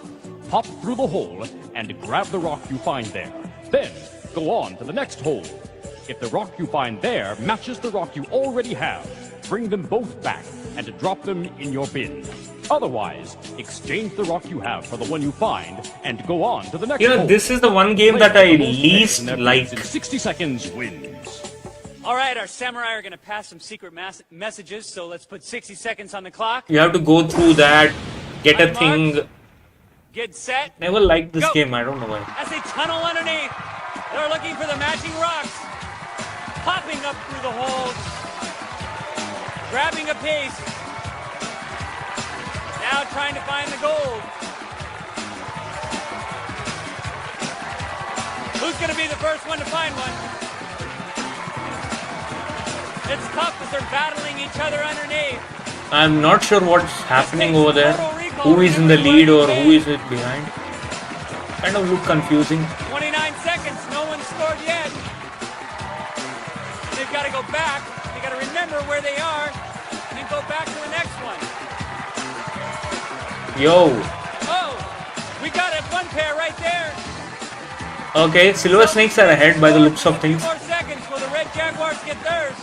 pop through the hole, and grab the rock you find there. Then, go on to the next hole. If the rock you find there matches the rock you already have, bring them both back and drop them in your bin. Otherwise, exchange the rock you have for the one you find and go on to the next You know, hole. this is the one game that I least like. In 60 seconds wins. All right, our samurai are going to pass some secret messages, so let's put 60 seconds on the clock. You have to go through that, get a thing. Get set. Never liked this Go. game, I don't know why. As they tunnel underneath, they're looking for the matching rocks. Popping up through the holes. Grabbing a pace. Now trying to find the gold. Who's going to be the first one to find one? It's tough as they're battling each other underneath. I'm not sure what's happening over there. Who is in the lead or who is it behind? Kind of look confusing. 29 seconds, no one's scored yet. They've got to go back. They got to remember where they are and then go back to the next one. Yo. Oh, we got it, one pair right there. Okay, Silver Snakes are ahead by the looks of things. 4 seconds. Will the Red Jaguars get theirs?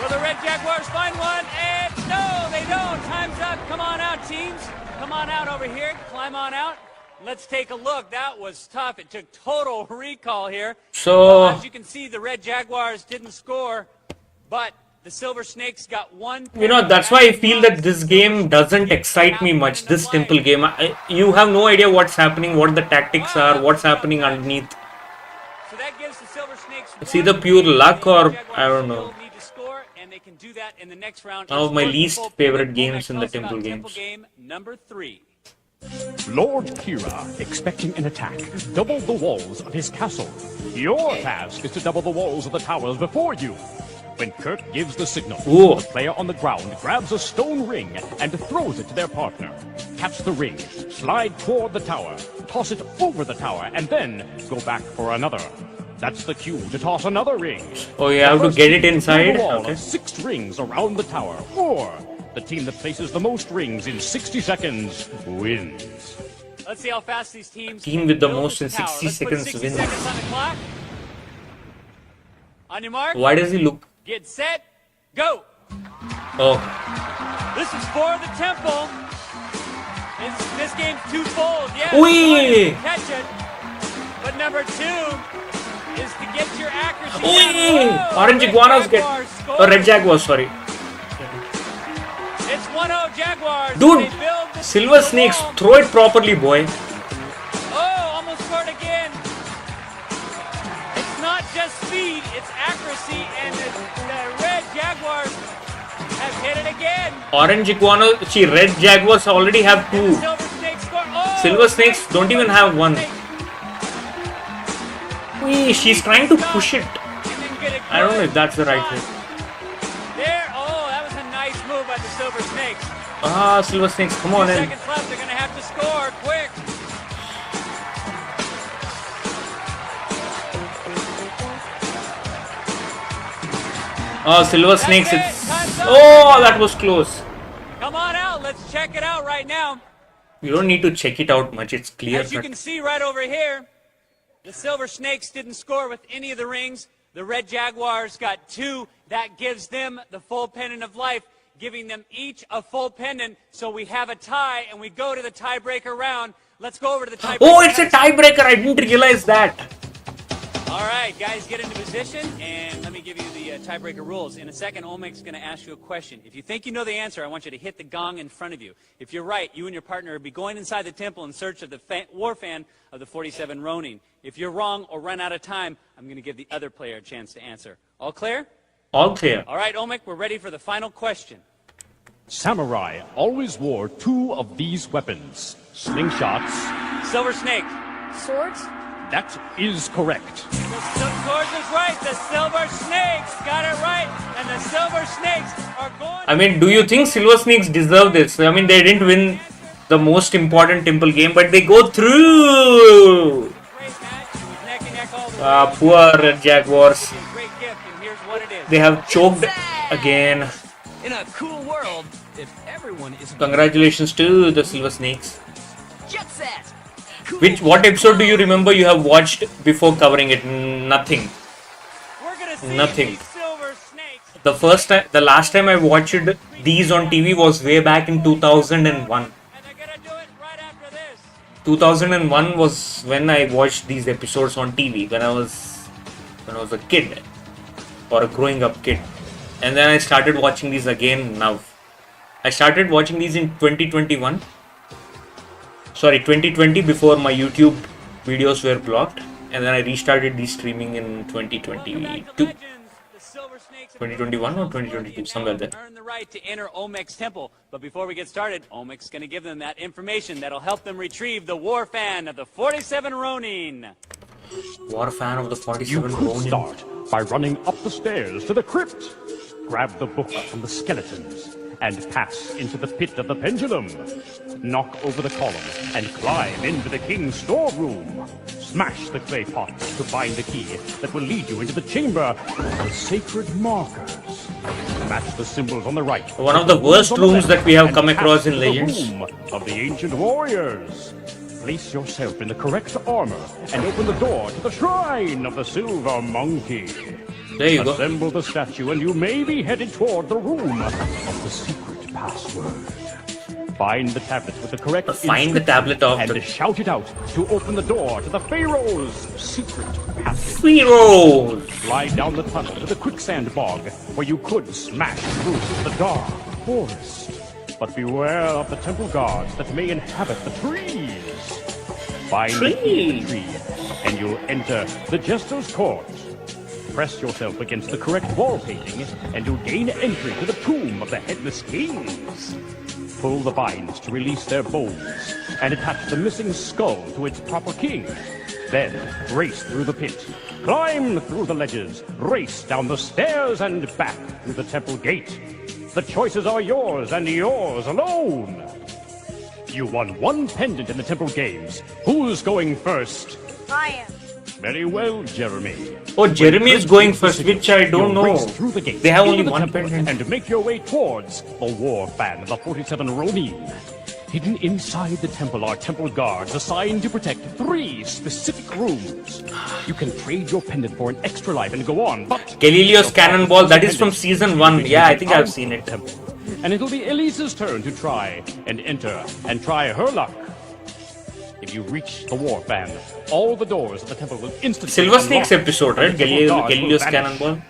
Will the Red Jaguars find one? And no, they don't. Time's up. Come on out, teams. Come on out over here. Climb on out. Let's take a look. That was tough. It took total recall here. So, As you can see, the Red Jaguars didn't score, but the Silver Snakes got one. you know, that's why I feel that this game doesn't excite me much, this Temple game. You have no idea what's happening, what the tactics are, what's happening underneath. So that gives the Silver Snakes It's either pure luck or, I don't know. need to score, and they can do that in the next round. One of my It's least full favorite pivot. games in the Tell us Temple about games. game number 3. Lord Kira, expecting an attack, doubled the walls of his castle. Your task is to double the walls of the towers before you. When Kirk gives the signal, Ooh. the player on the ground grabs a stone ring and throws it to their partner. Catch the ring, slide toward the tower, toss it over the tower, and then go back for another. That's the cue to toss another ring. Oh, you have to get it inside? Build a wall Okay. of 6 rings around the tower, or the team that places the most rings in 60 seconds wins. Let's see how fast these teams. Team with the build most in this tower. 60 Let's put seconds 60 wins. seconds on the clock. On your mark. Why does he look? Get set. Go. Oh, This is for the temple. This game's twofold. Yeah. Whee! One is to catch it, but number 2 is to get your accuracy. Whee! down. Orange Red Iguanas get. Jaguars Oh, score. Red Jaguars, sorry. It's 1-0 Jaguars. Dude, They build the Silver Snakes, wall. throw it properly, boy. Oh, almost scored again. It's not just speed, it's accuracy, and the Red Jaguars have hit it again. Orange Iguana, Red Jaguars already have And the 2. Silver Snakes score. Oh, Silver Snakes don't even have 1. Whee, she's trying to push it. I don't know if that's the right way. There, oh, that was a nice move by the Silver Snakes. Ah, Silver Snakes, come on 2 in. seconds left, they're going to have to score quick. Oh, Silver Snakes, it. it's... Time's up. Oh, that was close. Come on out, let's check it out right now. You don't need to check it out much, it's clear As you cut. can see right over here, the Silver Snakes didn't score with any of the rings. The Red Jaguars got 2. That gives them the full pendant of life, giving them each a full pendant. So we have a tie, and we go to the tiebreaker round. Let's go over to the tiebreaker. Oh, it's a tiebreaker, I didn't realize that. All right, guys, get into position, and let me give you the tiebreaker rules. In a second, Olmec's going to ask you a question. If you think you know the answer, I want you to hit the gong in front of you. If you're right, you and your partner will be going inside the temple in search of the war fan of the 47 Ronin. If you're wrong or run out of time, I'm going to give the other player a chance to answer. All clear? All clear. All right, Olmec, we're ready for the final question. Samurai always wore 2 of these weapons. Slingshots. Silver Snake. Swords? That is correct. The swords is right. The Silver Snakes got it right. And the Silver Snakes are going... I mean, do you think Silver Snakes deserve this? I mean, they didn't win the most important temple game, but they go through. Great match. It was neck and neck all the way. Poor Red Jaguars. Great gift, and here's what it is. They have choked again. In a cool world, if everyone is Congratulations to the Silver Snakes. jet set. What episode do you remember you have watched before covering it? Nothing. We're gonna Nothing. The last time I watched these on TV was way back in 2001. 2001 was when I watched these episodes on TV when I was a kid or a growing up kid, and then I started watching these again now. I started watching these in 2021. Sorry, 2020 before my YouTube videos were blocked, and then I restarted these streaming in 2022. 2021 or 2022, somewhere there. Earn the right to enter Olmec's temple, but before we get started, Olmec's going to give them that information that'll help them retrieve the war fan of the 47 Ronin. War fan of the 47 You could Ronin. start by running up the stairs to the crypt. Grab the book from the skeletons and pass into the pit of the pendulum. Knock over the column and climb into the king's storeroom. Smash the clay pot to find the key that will lead you into the chamber of the sacred markers. Match the symbols on the right. One of the worst rooms that we have come across in The Legends. room of the ancient warriors. Place yourself in the correct armor and open the door to the shrine of the silver monkey. There you go. Assemble the statue and you may be headed toward the room of the secret password. Find the tablet with the correct Find the tablet of and the shout it out to open the door to the Pharaoh's secret passage. Pharaoh. Slide down the tunnel to the quicksand bog where you could smash through the dark forest. But beware of the temple guards that may inhabit the trees. Find the key in the tree and you'll enter the Jester's Court. Press yourself against the correct wall painting and you'll gain entry to the tomb of the Headless Kings. Pull the vines to release their bones and attach the missing skull to its proper king. Then race through the pit, climb through the ledges, race down the stairs and back through the temple gate. The choices are yours and yours alone. You won one pendant in the temple games. Who's going first? I am. Very well, Jeremy. Oh, Jeremy is going first, which I don't know. Race through the gates, They have into only the one temple, pendant. and make your way towards the war fan of the 47 Ronin. Hidden inside the temple are temple guards assigned to protect 3 specific rooms. You can trade your pendant for an extra life and go on, but Galileo's Cannonball, that is from season 1. Yeah, I think I've seen it. And it'll be Elise's turn to try and enter and try her luck. If you reach the war fan, all the doors of the temple will instantly Silver Snake's unlock, episode, right? and the temple guards will Galileo's vanish. Cannonball.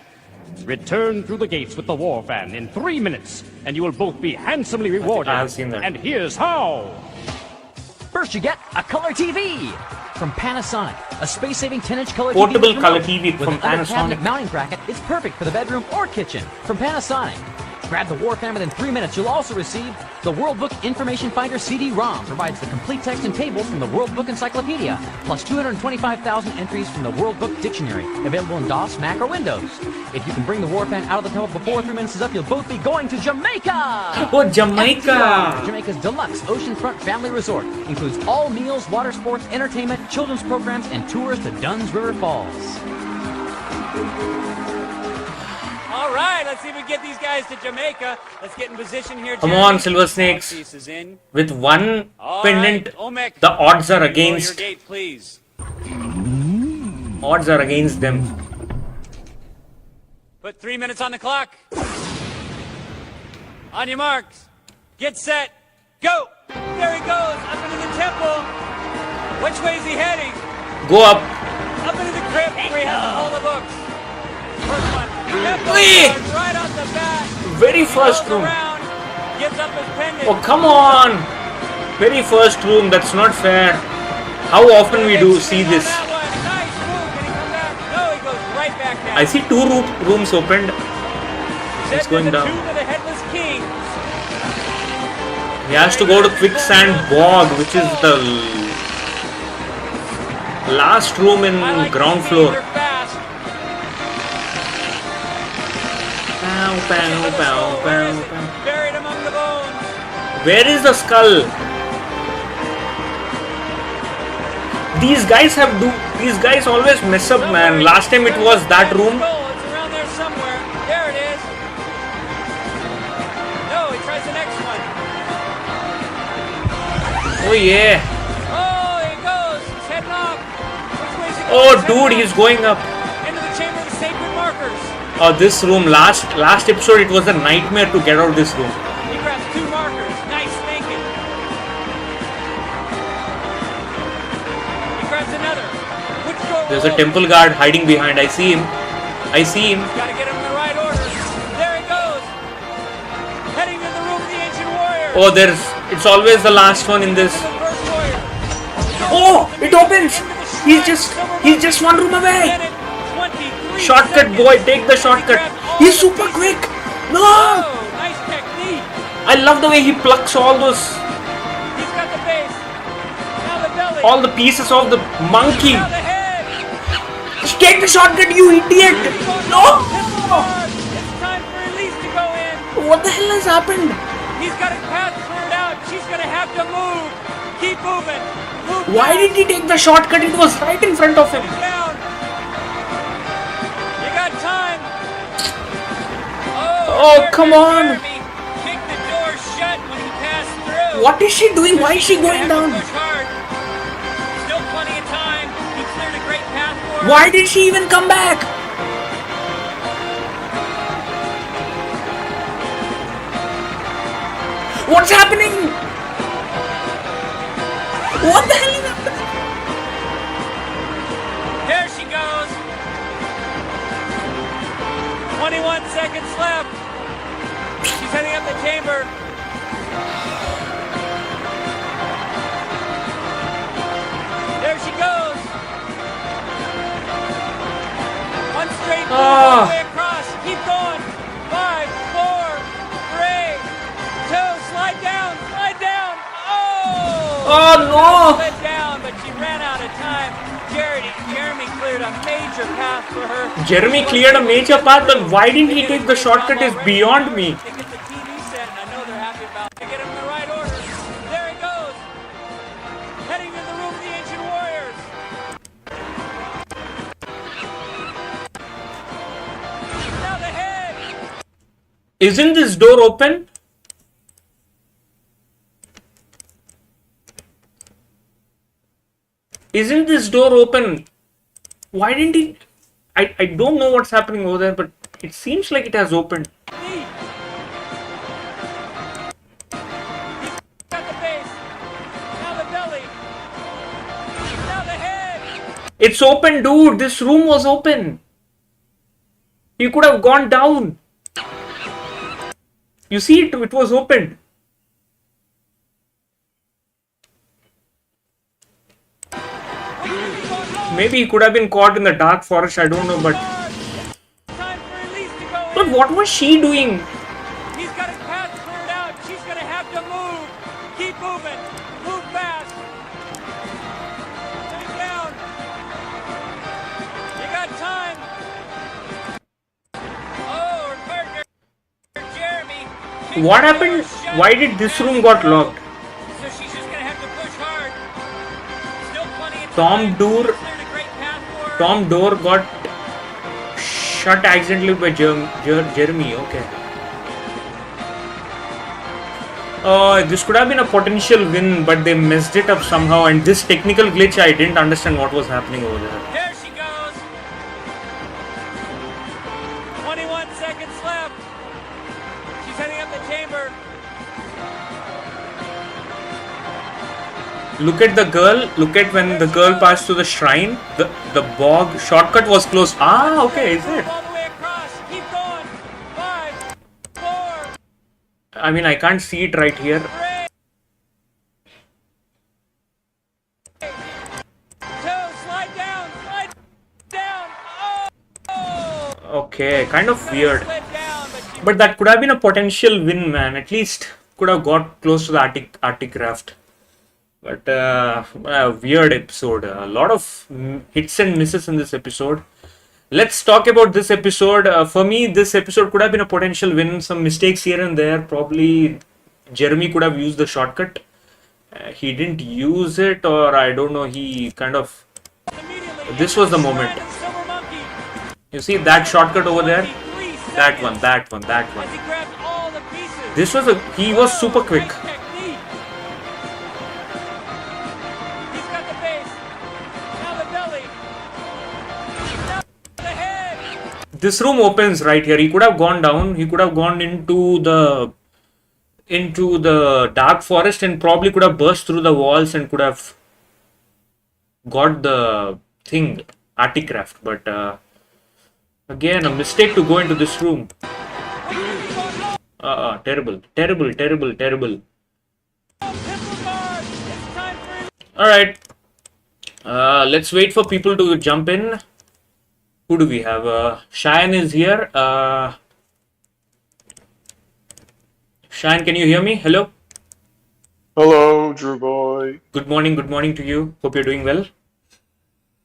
Return through the gates with the war fan in 3 minutes, and you will both be handsomely rewarded. I've seen that. And here's how. First, you get a color TV from Panasonic. A space-saving 10-inch color Portable TV with color remote. TV With from an under cabinet Panasonic. mounting bracket, it's perfect for the bedroom or kitchen from Panasonic. Grab the war fan within 3 minutes. You'll also receive the World Book Information Finder CD-ROM. Provides the complete text and tables from the World Book Encyclopedia, plus 225,000 entries from the World Book Dictionary, available in DOS, Mac, or Windows. If you can bring the war fan out of the temple before 3 minutes is up, you'll both be going to Jamaica! Oh, Jamaica! FDR, Jamaica's deluxe oceanfront family resort. Includes all meals, water sports, entertainment, children's programs, and tours to Dunn's River Falls. All right, let's see if we can get these guys to Jamaica. Let's get in position here. Come Jeremy. on, Silver Snakes. Mouthpiece is in. With one All pendant, right, Olmec, the odds are roll your against. gate, please. Odds are against them. Put 3 minutes on the clock. On your marks. Get set. Go. There he goes. Up into the temple. Which way is he heading? Go up. Up into the crypt where he has all the books. First one. Wait. Right off the bat. Very first room. Around, gives up his pendant. Oh, come on. Very first room. That's not fair. How often we do see this? Nice move. Can he come back? No, he goes right back down. I see 2 rooms opened. It's going the down. tomb of the Headless King. He has to go to Quicksand Bog, which is the last room in ground floor. Pow, pow, pow, pow. Buried among the bones. Where is the skull? These guys always mess up, man. Last time it was that room. It's around there somewhere. There it is. No, he tries the next one. Oh yeah. Oh, he goes. He's heading off. Which way is he Oh going? dude, he's going up. Into the chamber of the sacred markers. Oh, this room, last episode, it was a nightmare to get out of this room. He grabs 2 markers. Nice thinking. He grabs another. Which door There's will a temple guard hiding behind. I see him. I see him. Gotta get him in the right order. There he goes. Heading to the room of the ancient warrior. Oh, it's always the last one in this. The first warrior. Oh, it opens. He's just one room away. 23 Shortcut, seconds. boy, take the shortcut. He's super quick. No. Oh, nice technique. I love the way he plucks all those, He's got the base. Now the belly. all the pieces of the monkey. Now the head. Just take the shortcut, you idiot. No. It's time for Elise to go in. What the hell has happened? He's got his path cleared out. She's gonna have to move. Keep moving. Move Why down. did he take the shortcut? It was right in front of him. Down. You got time. Oh, come on. Jeremy kicked the door shut when he passed through. What is she doing? Why is she going down? Push hard. Still plenty of time. He cleared a great path for her. Why did she even come back? What's happening? What the hell is happening? There she goes. 21 seconds left. She's heading up the chamber. There she goes. One straight move all the way across. Keep going. 5, 4, 3, 2. Slide down. Slide down. Oh! Oh no! Slid down, but she ran out of time. Jeremy cleared a major path for her. Jeremy cleared a major path, but why didn't he take the shortcut is beyond me. They get the TV set, and I know they're happy about it. They get him in the right order. There he goes. Heading to the room of the ancient warriors. Now the head. Isn't this door open? Isn't this door open? Why didn't he? I don't know what's happening over there, but it seems like it has opened. Knee. Got the base. Now the belly. Now the head. It's open, dude. This room was open. He could have gone down. You see it? It was opened. Maybe he could have been caught in the dark forest. I don't know, but. Time for Elise to go in. But what was she doing? He's got his path cleared out. She's going to have to move. Keep moving. Move fast. Stay down. You got time. Oh, her partner, Jeremy. What happened? Why did this room got locked? So she's just going to have to push hard. Still plenty of Tom time. Door. Cleared a great path for her. Tom door got shut accidentally by Jeremy. Okay. This could have been a potential win, but they messed it up somehow. And this technical glitch, I didn't understand what was happening over there. There she goes. 21 seconds left. She's heading up the chamber. Look at the girl. Look at when the girl passed to the shrine. The bog shortcut was closed. Ah, okay, is it? All the way across. Keep going. 5, 4, I mean, I can't see it right here. 3, 2. Slide down. Slide down. Oh. Okay, kind of weird. Slid down, but she But that could have been a potential win, man. At least could have got close to the Arctic raft. But a weird episode. A lot of hits and misses in this episode. Let's talk about this episode. For me, this episode could have been a potential win. Some mistakes here and there. Probably Jeremy could have used the shortcut. He didn't use it, or I don't know. He kind of. This was the moment. Silver Monkey. You see that shortcut over there? 23 That seconds one, that one, that as one. he grabbed all the pieces. This was he was super quick. Great technique. He's got the base. Now the belly. Now the head. this room opens right here. He could have gone down. He could have gone into the dark forest and probably could have burst through the walls and could have got the thing, Articraft. But again, a mistake to go into this room. Terrible, terrible, terrible, terrible. Alright. Let's wait for people to jump in. Who do we have? Cheyenne is here. Cheyenne, can you hear me? Hello? Hello, Drew boy. Good morning to you. Hope you're doing well.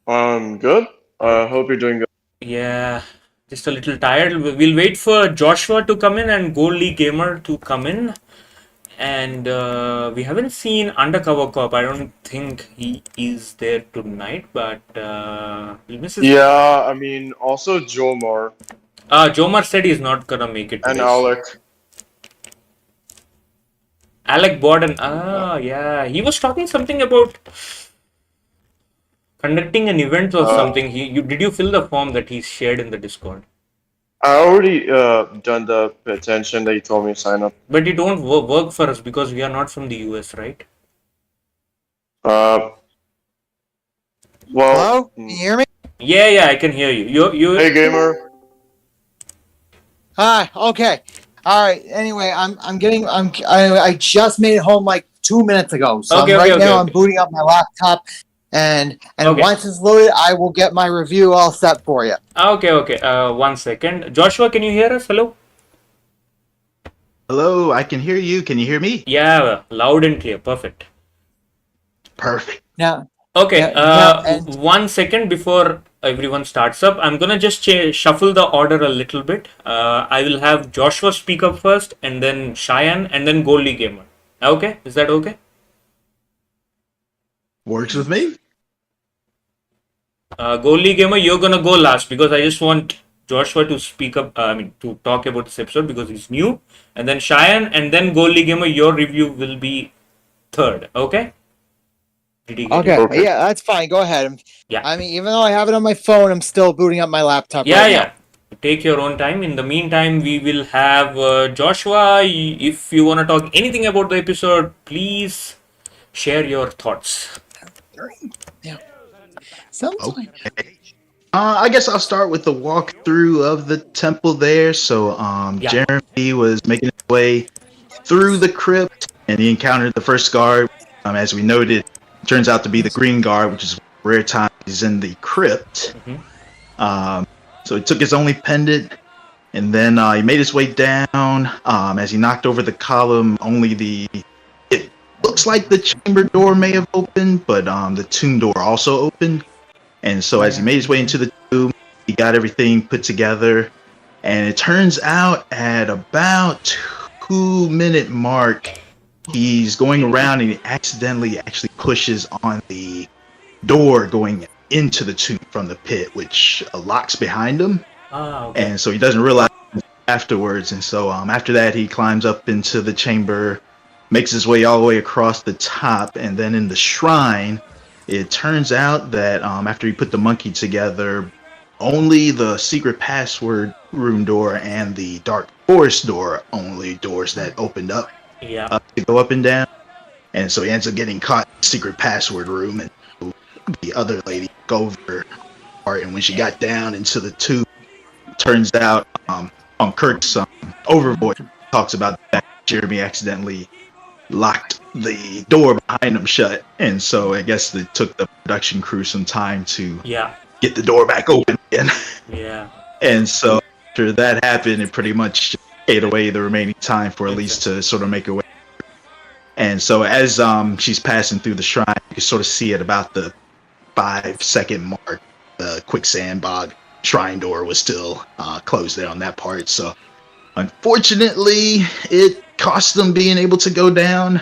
I'm good. I hope you're doing good. Yeah, just a little tired. We'll wait for Joshua to come in and Gold League Gamer to come in. And we haven't seen Undercover Cop. I don't think he is there tonight, but we'll miss his... Yeah, I mean, also Jomar. Jomar said he's not gonna make it today. And Alec. Alec Borden. Yeah. He was talking something about conducting an event or something. Did you fill the form that he shared in the Discord? I already done the petition that you told me to sign up. But you don't work for us because we are not from the US, right? Well... Hello? Can you hear me? Yeah, I can hear you. Hey, gamer. Hi. Okay. All right. Anyway, I just made it home like 2 minutes ago. So I'm booting up my laptop, and once it's loaded, I will get my review all set for you. Okay. 1 second. Joshua, can you hear us? Hello. Hello, I can hear you. Can you hear me? Yeah, loud and clear. Perfect. Now. Okay. 1 second before everyone starts up, I'm gonna just shuffle the order a little bit. I will have Joshua speak up first, and then Cheyenne, and then Goldie Gamer. Okay, is that okay? Works with me. Goldie Gamer, you're gonna go last because I just want Joshua to speak up. To talk about this episode because he's new, and then Cheyenne, and then Goldie Gamer. Your review will be third. Okay. Okay, yeah, that's fine. Go ahead. Yeah. I mean, even though I have it on my phone, I'm still booting up my laptop. Yeah. Take your own time. In the meantime, we will have Joshua. If you want to talk anything about the episode, please share your thoughts. Yeah. Okay. I guess I'll start with the walkthrough of the temple there. So, Jeremy was making his way through the crypt, and he encountered the first guard. As we noted, turns out to be the green guard, which is rare time he's in the crypt. So he took his only pendant, and then he made his way down. As he knocked over the column, it looks like the chamber door may have opened, but the tomb door also opened. And so as he made his way into the tomb, he got everything put together, and it turns out at about 2-minute mark, he's going around and he accidentally actually pushes on the door going into the tomb from the pit, which locks behind him. Okay. And so he doesn't realize afterwards. And so after that, he climbs up into the chamber, makes his way all the way across the top. And then in the shrine, it turns out that after he put the monkey together, only the secret password room door and the dark forest door, only doors that opened up. Yeah. To go up and down, and so he ends up getting caught in the secret password room, and the other lady go over part. And when she got down into the tube, turns out on Kirk's overvoice talks about that Jeremy accidentally locked the door behind him shut, and so I guess it took the production crew some time to get the door back open again. Yeah. And so after that happened, it pretty much ate away the remaining time for Elise to sort of make her way. And so as she's passing through the shrine, you can sort of see at about the 5-second mark, the quicksand bog shrine door was still closed there on that part. So unfortunately, it cost them being able to go down.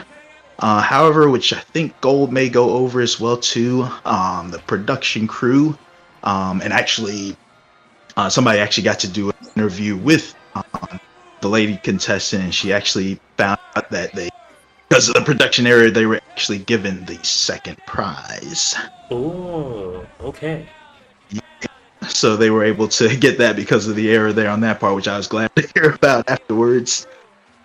However, which I think Gold may go over as well too, the production crew, and actually somebody actually got to do an interview with the lady contestant, and she actually found out that because of the production error, they were actually given the second prize. Oh, okay. so they were able to get that because of the error there on that part, which I was glad to hear about afterwards.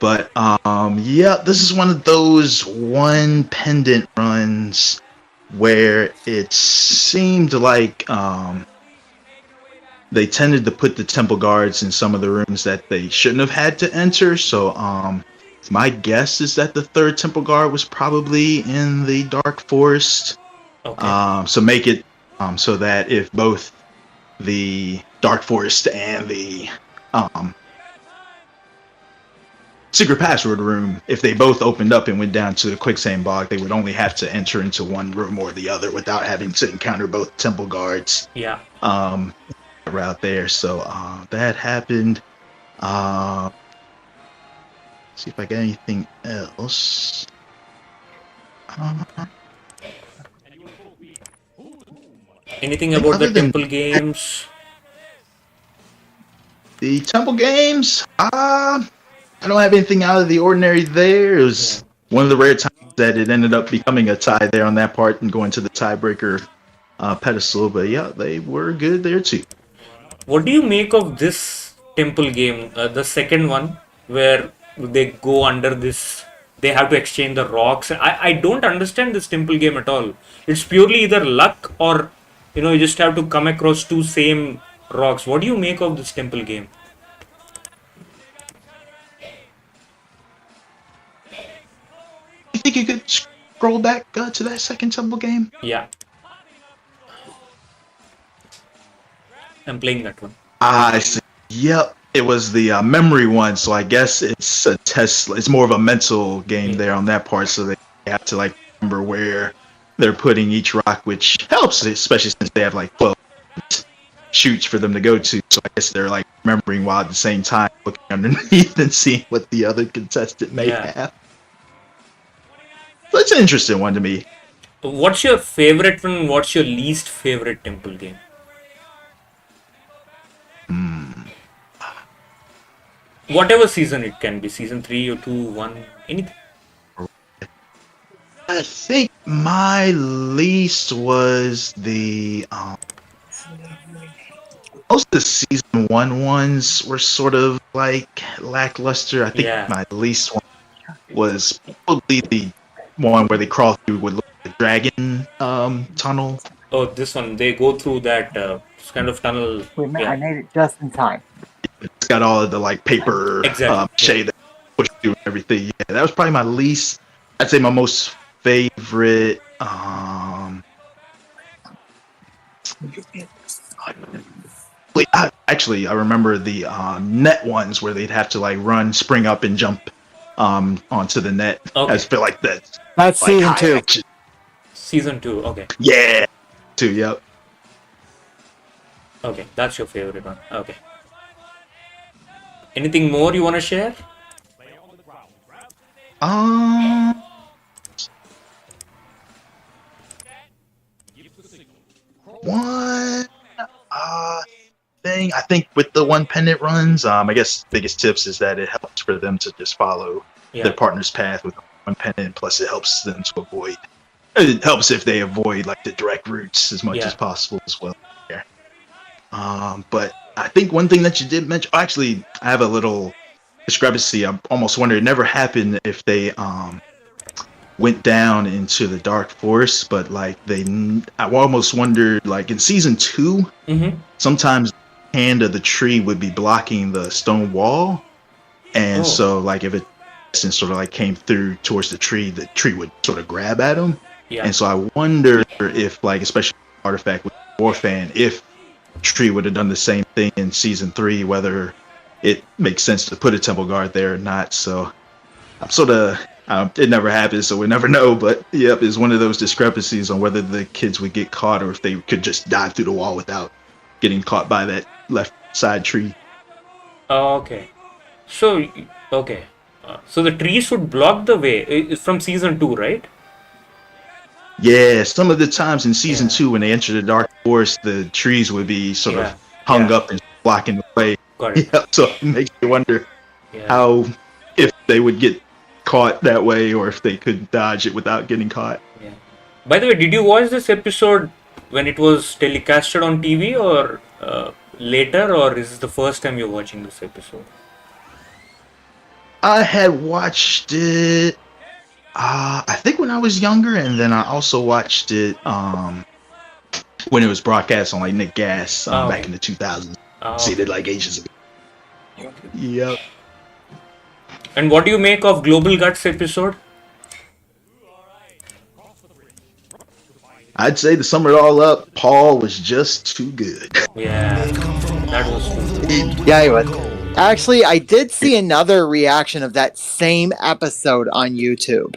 But yeah, this is one of those one pendant runs where it seemed like they tended to put the temple guards in some of the rooms that they shouldn't have had to enter. So my guess is that the third temple guard was probably in the dark forest. Okay. So make it so that if both the dark forest and the secret password room, if they both opened up and went down to the quicksand bog, they would only have to enter into one room or the other without having to encounter both temple guards. Yeah. Route there. So that happened. See if I got anything else. Anything about the temple games? The temple games? I don't have anything out of the ordinary there. It was one of the rare times that it ended up becoming a tie there on that part and going to the tiebreaker pedestal. But yeah, they were good there too. What do you make of this temple game, the second one, where they go under this, they have to exchange the rocks? I don't understand this temple game at all. It's purely either luck or, you just have to come across two same rocks. What do you make of this temple game? You think you could scroll back to that second temple game? Yeah. I'm playing that one. I see. Yep. It was the memory one, so I guess it's a test. It's more of a mental game there on that part, so they have to remember where they're putting each rock, which helps, especially since they have 12 shoots for them to go to. So I guess they're remembering while at the same time looking underneath and seeing what the other contestant may have. So it's an interesting one to me. What's your favorite one? What's your least favorite temple game? Whatever season it can be, season 3 or 2, 1, anything. I think my least was the most of the season 1 ones were sort of lackluster. I think my least one was probably the one where they crawl through with the dragon tunnel. Oh, this one, they go through that kind of tunnel. I made it just in time. It's got all of the paper shade that push through everything. Yeah, that was probably my least. I'd say my most favorite. I remember the net ones where they'd have to run, spring up, and jump onto the net. Okay. I just feel like that. That's season 2. Action. Season 2, okay. Yeah, 2. Yep. Okay, that's your favorite one. Okay. Anything more you want to share? One thing I think with the one pendant runs, I guess the biggest tips is that it helps for them to just follow their partner's path with one pendant. Plus, it helps them to avoid. It helps if they avoid the direct routes as much as possible as well. But I think one thing that you did mention, actually, I have a little discrepancy. I almost wonder it never happened if they went down into the dark forest, but I almost wondered in season 2, sometimes the hand of the tree would be blocking the stone wall, and so if it sort of came through towards the tree would sort of grab at them. And so I wonder if especially artifact with Warfan, if Tree would have done the same thing in season 3, whether it makes sense to put a temple guard there or not. So I'm sort of it never happened, so we never know. But yep, it's one of those discrepancies on whether the kids would get caught or if they could just dive through the wall without getting caught by that left side tree. Okay. So so the trees would block the way. It's from season 2, right? Yeah, some of the times in season 2 when they enter the dark forest, the trees would be sort of hung up and blocking the way. Got it. Yeah, so it makes you wonder how, if they would get caught that way or if they could dodge it without getting caught. Yeah. By the way, did you watch this episode when it was telecasted on TV or later, or is this the first time you're watching this episode? I had watched it, I think when I was younger, and then I also watched it when it was broadcast on like Nick Gas back in the 2000s. See it like ages ago. Yep. And what do you make of Global Guts episode? I'd say to sum it all up, Paul was just too good. Yeah, that was true. Yeah, he was. Actually, I did see another reaction of that same episode on YouTube.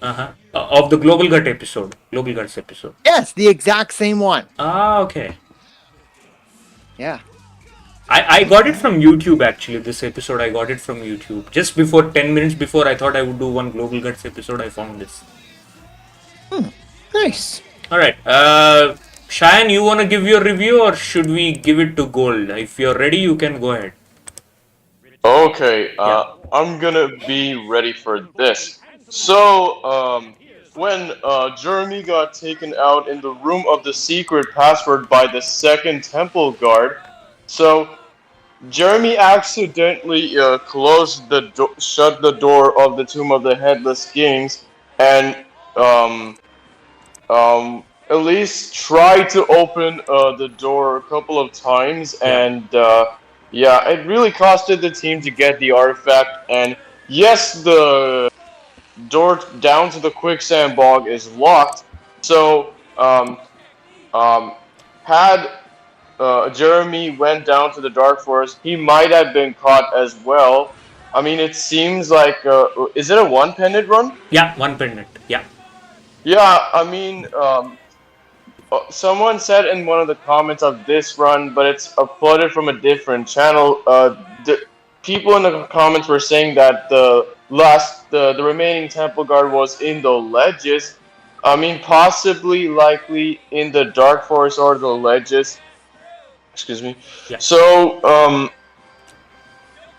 Of the Global Guts episode. Yes, the exact same one. Okay. Yeah. I got it from YouTube actually. This episode I got it from YouTube. Just before 10 minutes before I thought I would do one Global Guts episode, I found this. Nice. Alright. Cheyenne, you want to give your review or should we give it to Gold? If you're ready, you can go ahead. Okay, I'm gonna be ready for this. So, when Jeremy got taken out in the room of the secret password by the second temple guard, so Jeremy accidentally shut the door of the Tomb of the Headless Kings, and Elise tried to open the door a couple of times, and yeah, it really costed the team to get the artifact. And yes, the door down to the quicksand bog is locked. So had Jeremy went down to the Dark Forest, he might have been caught as well. I mean, it seems like is it a one pendant run? Yeah, one pendant. Yeah. Yeah, I mean, someone said in one of the comments of this run, but it's uploaded from a different channel. The people in the comments were saying that the remaining temple guard was in the ledges. I mean, possibly, likely in the Dark Forest or the ledges. Excuse me. Yeah. So,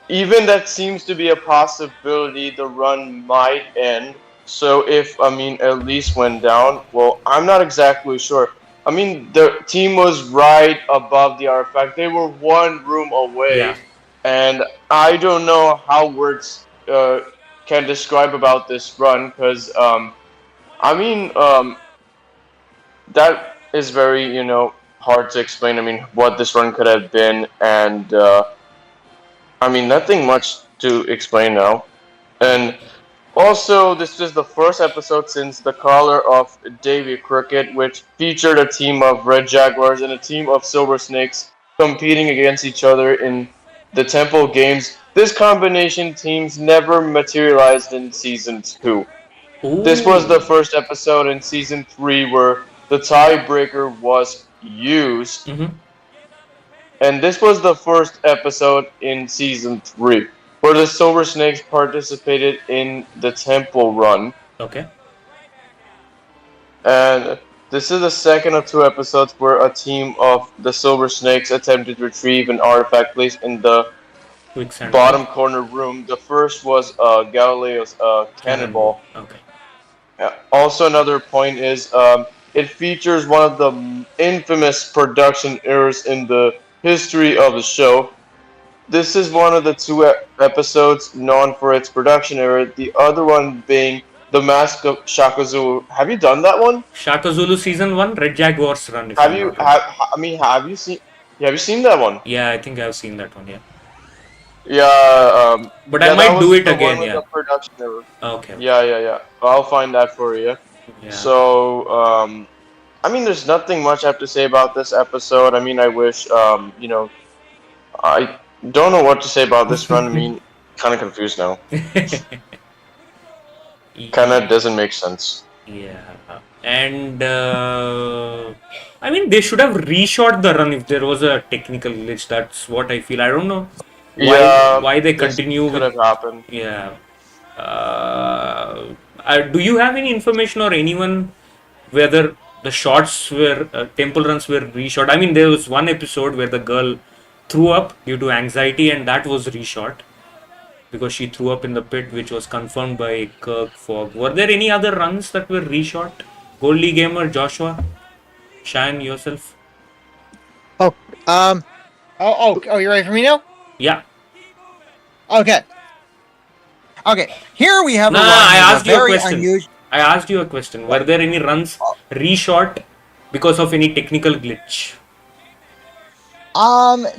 even that seems to be a possibility. The run might end. So if, I mean, Elise went down, well, I'm not exactly sure. I mean, the team was right above the artifact. They were one room away, and I don't know how words can describe about this run, because, I mean, that is very, hard to explain. I mean, what this run could have been, and, I mean, nothing much to explain now. And also, this is the first episode since the color of Davy Crockett, which featured a team of Red Jaguars and a team of Silver Snakes competing against each other in the Temple Games. This combination teams never materialized in Season 2. Ooh. This was the first episode in Season 3 where the tiebreaker was used. And this was the first episode in Season 3. Where the Silver Snakes participated in the Temple Run. Okay. And this is the second of two episodes where a team of the Silver Snakes attempted to retrieve an artifact placed in the bottom corner room. The first was Galileo's cannonball. Okay. Also, another point is it features one of the infamous production errors in the history of the show. This is one of the two episodes known for its production error. The other one being The Mask of Shaka Zulu. Have you done that one? Shaka Zulu season 1, Red Jaguars run. Have you seen that one? Yeah, I think I've seen that one. Yeah. Yeah. But I might do it again. Yeah. The production error. Okay. Yeah. I'll find that for you. Yeah. So, I mean, there's nothing much I have to say about this episode. I mean, I wish, I don't know what to say about this run. I mean, kind of confused now. Kind of doesn't make sense. Yeah. And, I mean, they should have reshot the run if there was a technical glitch. That's what I feel. I don't know why they continue. Could have happened. Yeah. Do you have any information or anyone whether the shots were temple runs were reshot? I mean, there was one episode where the girl threw up due to anxiety, and that was reshot because she threw up in the pit, which was confirmed by Kirk Fogg. Were there any other runs that were reshot? Goldie Gamer, Joshua, Cheyenne, yourself? You ready for me now? Yeah. Okay. Here we have No, a run I with asked a you a very question. unusual. I asked you a question. Were there any runs reshot because of any technical glitch? If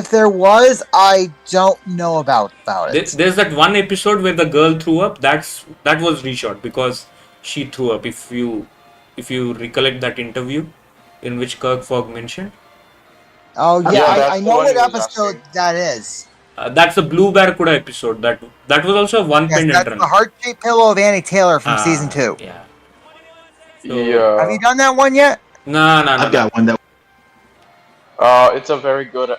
there was, I don't know about it. There's that one episode where the girl threw up. That was reshot because she threw up. If you recollect that interview in which Kirk Fogg mentioned. Oh yeah, Yeah, I know what episode that is. That's the Blue Barracuda episode. That was also a one-pin Yes, that's run. the heart-shaped pillow of Annie Taylor from season 2. Yeah. Have you done that one yet? No. I've got one that. It's a very good.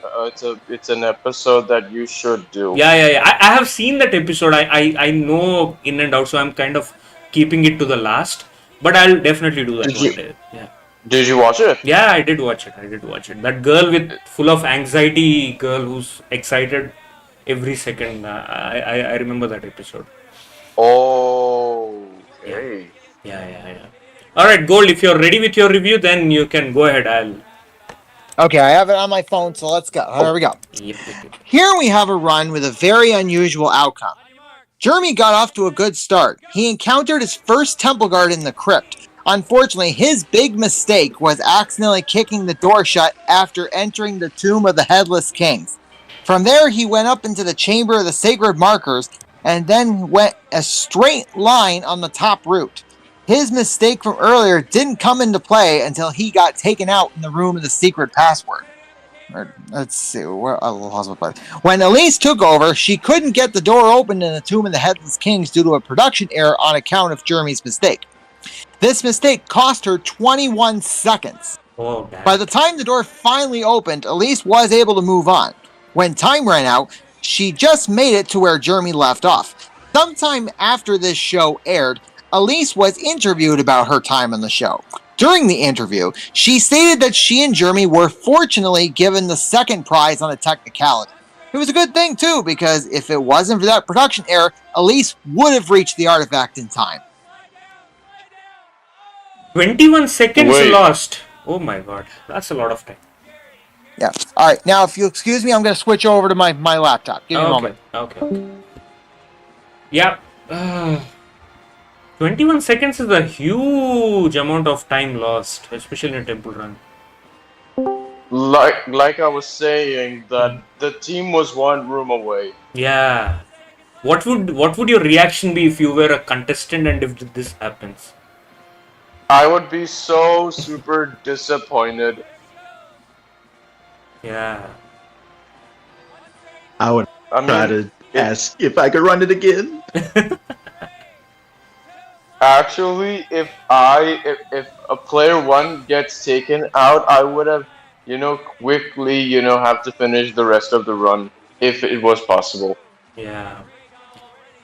It's an episode that you should do. Yeah. I have seen that episode. I know in and out, so I'm kind of keeping it to the last. But I'll definitely do that one day. Yeah. Did you watch it? Yeah, I did watch it. That girl with full of anxiety, girl who's excited every second. I remember that episode. Oh. Okay. Yeah. All right, Gold. If you're ready with your review, then you can go ahead. Okay, I have it on my phone, so let's go. Here we go. Yep. Here we have a run with a very unusual outcome. Jeremy got off to a good start. He encountered his first temple guard in the crypt. Unfortunately, his big mistake was accidentally kicking the door shut after entering the tomb of the Headless Kings. From there, he went up into the chamber of the sacred markers and then went a straight line on the top route. His mistake from earlier didn't come into play until he got taken out in the room of the secret password. Let's see, where I lost my place. When Elise took over, she couldn't get the door open in the Tomb of the Headless Kings due to a production error on account of Jeremy's mistake. This mistake cost her 21 seconds. Oh, by the time the door finally opened, Elise was able to move on. When time ran out, she just made it to where Jeremy left off. Sometime after this show aired, Elise was interviewed about her time on the show. During the interview, she stated that she and Jeremy were fortunately given the second prize on a technicality. It was a good thing too, because if it wasn't for that production error, Elise would have reached the artifact in time. 21 seconds lost. Oh my god, that's a lot of time. Yeah. All right. Now, if you excuse me, I'm going to switch over to my laptop. Give me a moment. Okay. Yeah. 21 seconds is a huge amount of time lost, especially in a temple run. Like I was saying, that the team was one room away. Yeah. What would your reaction be if you were a contestant and if this happens? I would be so super disappointed. Yeah. I would try to ask if I could run it again. Actually, if a player one gets taken out, I would have, quickly, have to finish the rest of the run if it was possible. Yeah.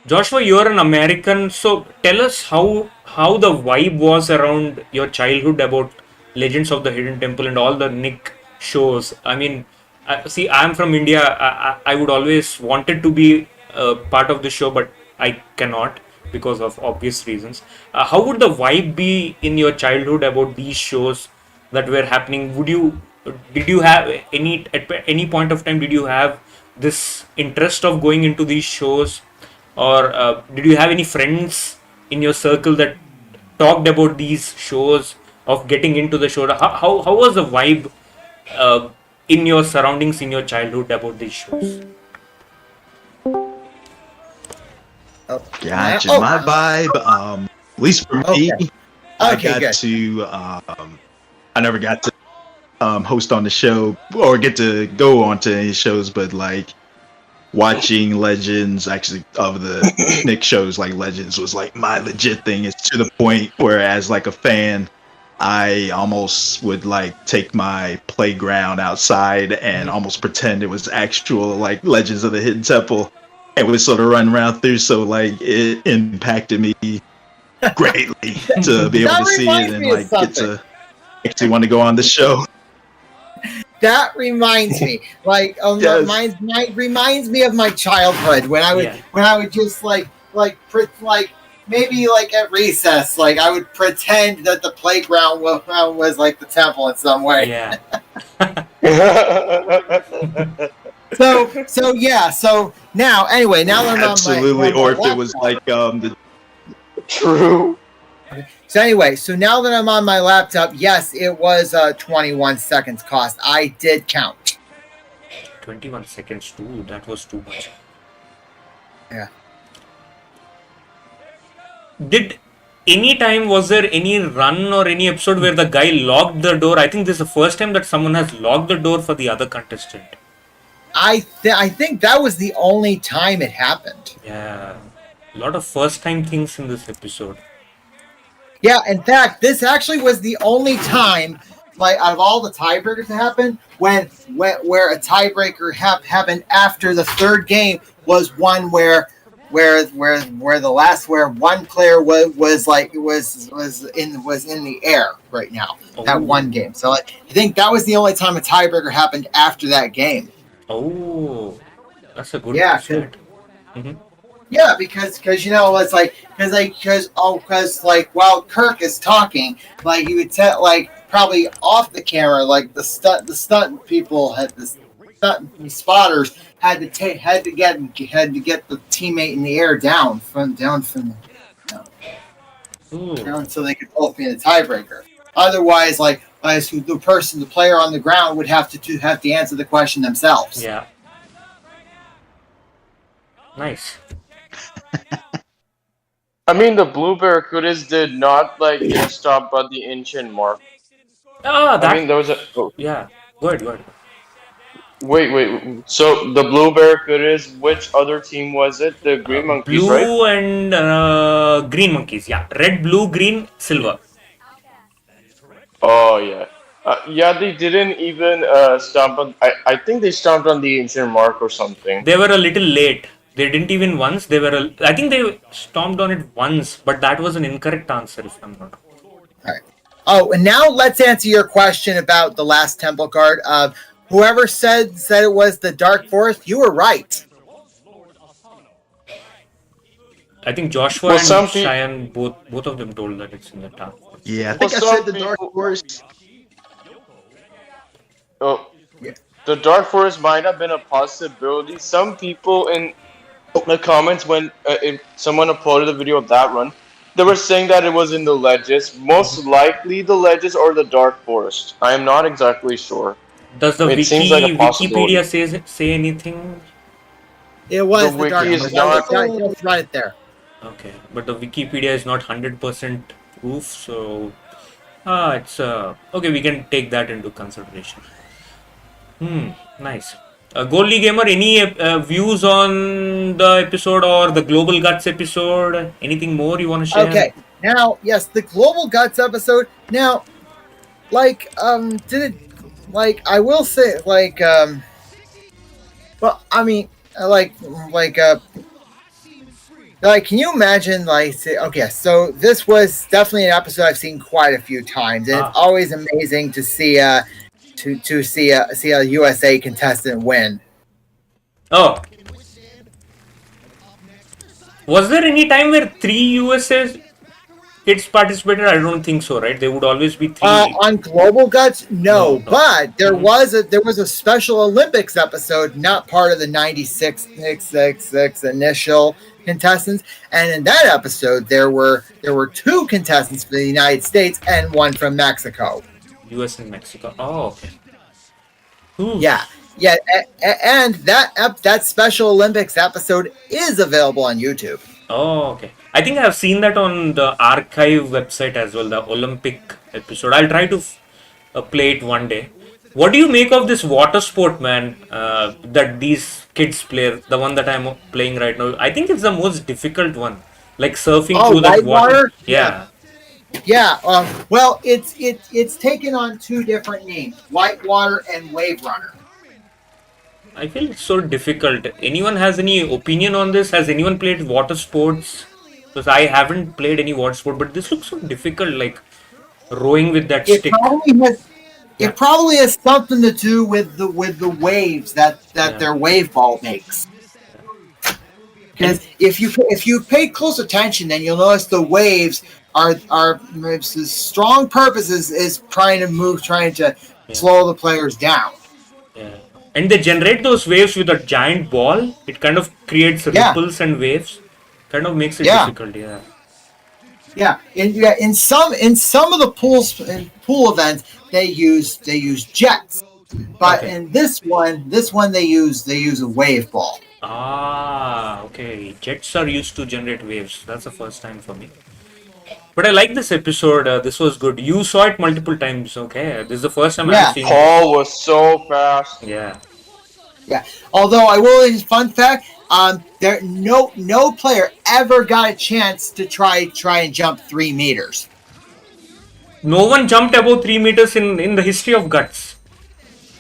Joshua, you're an American, so tell us how the vibe was around your childhood about Legends of the Hidden Temple and all the Nick shows. I mean, see, I'm from India. I would always wanted to be part of the show, but I cannot because of obvious reasons. How would the vibe be in your childhood about these shows that were happening? Did you have at any point of time, did you have this interest of going into these shows? Or did you have any friends in your circle that talked about these shows, of getting into the show? How was the vibe in your surroundings in your childhood about these shows? Gotcha. My vibe, at least for me, I never got to host on the show or get to go on to any shows, but like watching Legends, actually, of the Nick shows, like Legends was like my legit thing. It's to the point where, as like a fan, I almost would like take my playground outside and almost pretend it was actual like Legends of the Hidden Temple, and would sort of run around through. So like it impacted me greatly to be able to see it and like get to actually want to go on the show. That reminds me, mine reminds me of my childhood when I would just maybe like at recess, like I would pretend that the playground was like the temple in some way. Yeah. So now, anyway, now that I'm absolutely, on my or if it laptop, was like the True. So anyway, so now that I'm on my laptop, yes, it was 21 seconds cost. I did count. 21 seconds too. That was too much. Yeah. Was there any run or any episode where the guy locked the door? I think this is the first time that someone has locked the door for the other contestant. I think that was the only time it happened. Yeah. A lot of first time things in this episode. Yeah, in fact, this actually was the only time, like out of all the tiebreakers that happened, where a tiebreaker happened after the third game was one where one player was in the air right now. That one game. So I think that was the only time a tiebreaker happened after that game. Oh, that's a good start. Mm-hmm. Yeah, because it's like while Kirk is talking, like you would tell, like probably off the camera, like the stunt people had the stunt spotters had to get the teammate in the air down so they could both be in the tiebreaker. Otherwise, the player on the ground would have to answer the question themselves. Yeah. Nice. I mean, the blue barracudas did not get stopped by the ancient mark. I mean, there was a. Oh. Yeah. Good. Wait. So the blue barracudas, which other team was it? The green monkeys, right? Blue and green monkeys. Yeah. Red, blue, green, silver. Oh yeah. Yeah, they didn't even stomp on. I think they stomped on the ancient mark or something. They were a little late. They didn't even once. I think they stomped on it once, but that was an incorrect answer if I'm not wrong. All right. Oh, and now let's answer your question about the last temple card. Whoever said it was the Dark Forest, you were right. I think Joshua and Cheyenne, both of them told that it's in the Dark Forest. Yeah, I think I said the Dark Forest. Oh, yeah. The Dark Forest might have been a possibility. Some people in the comments when someone uploaded a video of that run, they were saying that it was in the ledges. Most likely the ledges or the Dark Forest. I am not exactly sure. Does the Wikipedia say anything? It was the Dark Forest. Just right there. Okay, but the Wikipedia is not 100% proof, so it's okay. We can take that into consideration. Nice. Goldie Gamer, any views on the episode or the Global Guts episode? Anything more you want to share? Okay, now, yes, the Global Guts episode. Now, I will say, well, I mean, can you imagine, okay, so this was definitely an episode I've seen quite a few times, and it's always amazing to see to see a USA contestant win. Oh. Was there any time where 3 USA kids participated? I don't think so, right? There would always be 3. On Global Guts, no. But there was a Special Olympics episode, not part of the 96 initial contestants, and in that episode there were 2 contestants from the United States and 1 from Mexico. US and Mexico. Oh, okay. Yeah, and that Special Olympics episode is available on YouTube. Oh, okay. I think I have seen that on the archive website as well, the Olympic episode. I'll try to play it one day. What do you make of this water sport, man, that these kids play, the one that I'm playing right now? I think it's the most difficult one, like surfing through that water. Yeah. Yeah, well, it's taken on 2 different names, Whitewater and Wave Runner. I feel it's so difficult. Anyone has any opinion on this? Has anyone played water sports? Because I haven't played any water sport, but this looks so difficult, like rowing with that stick. It probably has something to do with the waves that their wave ball makes. Because if you pay close attention, then you'll notice the waves our strong purpose is trying to slow the players down. Yeah. And they generate those waves with a giant ball. It kind of creates ripples and waves. Kind of makes it difficult. Yeah. Yeah. In some of the pool events they use jets, but in this one they use a wave ball. Ah, okay. Jets are used to generate waves. That's the first time for me. But I like this episode. This was good. You saw it multiple times. Okay, this is the first time I've seen. Paul was so fast. Yeah. Yeah. Although I will, fun fact, there no player ever got a chance to try and jump 3 meters. No one jumped above 3 meters in the history of Guts.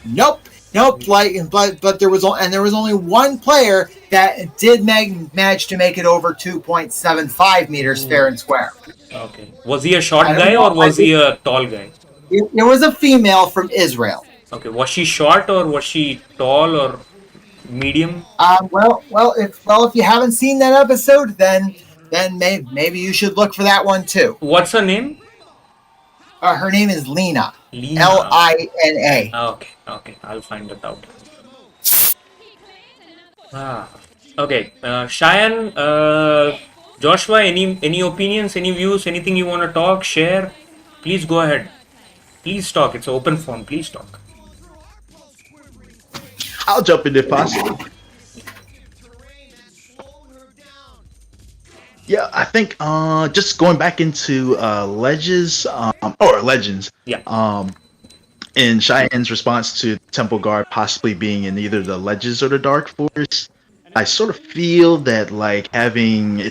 Nope. But there was only one player that did manage to make it over 2.75 meters fair and square. Okay. Was he a short guy or was he a tall guy? It was a female from Israel. Okay. Was she short or was she tall or medium? If you haven't seen that episode, then maybe you should look for that one too. What's her name? Her name is Lina. Lina. Okay. I'll find it out. Okay. Cheyenne, Joshua, any opinions, any views, anything you want to talk, share? Please go ahead. Please talk. It's an open phone. Please talk. I'll jump in if possible. Yeah, I think just going back into Legends. Yeah. In Cheyenne's response to Temple Guard possibly being in either the Legends or the Dark Force, I sort of feel that like having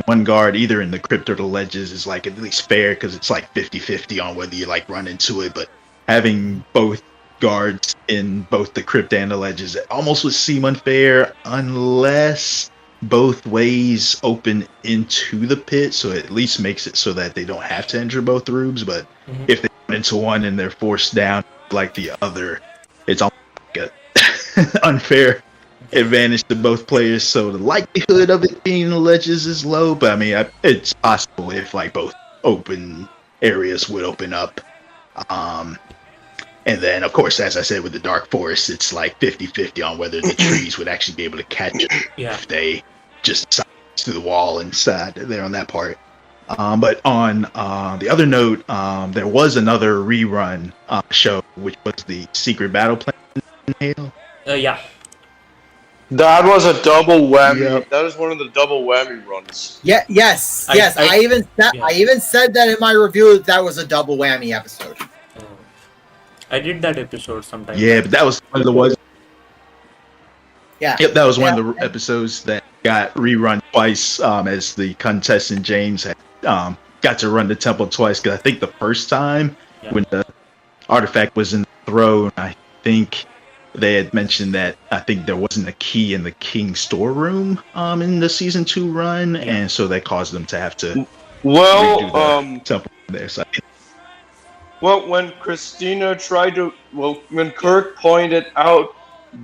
one guard either in the Crypt or the Legends is like at least fair because it's like 50-50 on whether you like run into it, but having both guards in both the Crypt and the Legends it almost would seem unfair unless both ways open into the pit, so it at least makes it so that they don't have to enter both rooms, but if they run into one and they're forced down like the other, it's almost like an unfair advantage to both players, so the likelihood of it being the Legends is low, but I mean it's possible if like both open areas would open up. And then, of course, as I said, with the Dark Forest, it's like 50-50 on whether the trees would actually be able to catch it if they just to the wall inside there on that part. But on the other note, there was another rerun show, which was the Secret Battle Plan in Halo. Yeah. That was a double whammy. Yep. That was one of the double whammy runs. Yeah. Yes. I even said that in my review that was a double whammy episode. I did that episode sometime. Yeah, but that was one of the ones. Yeah. Yep, that was one of the episodes that got rerun twice. As the contestant James had got to run the temple twice. Because I think the first time when the artifact was in the throne, I think they had mentioned that I think there wasn't a key in the King's storeroom in the season 2 run, and so that caused them to have to redo the temple there. So well, when Christina when Kirk pointed out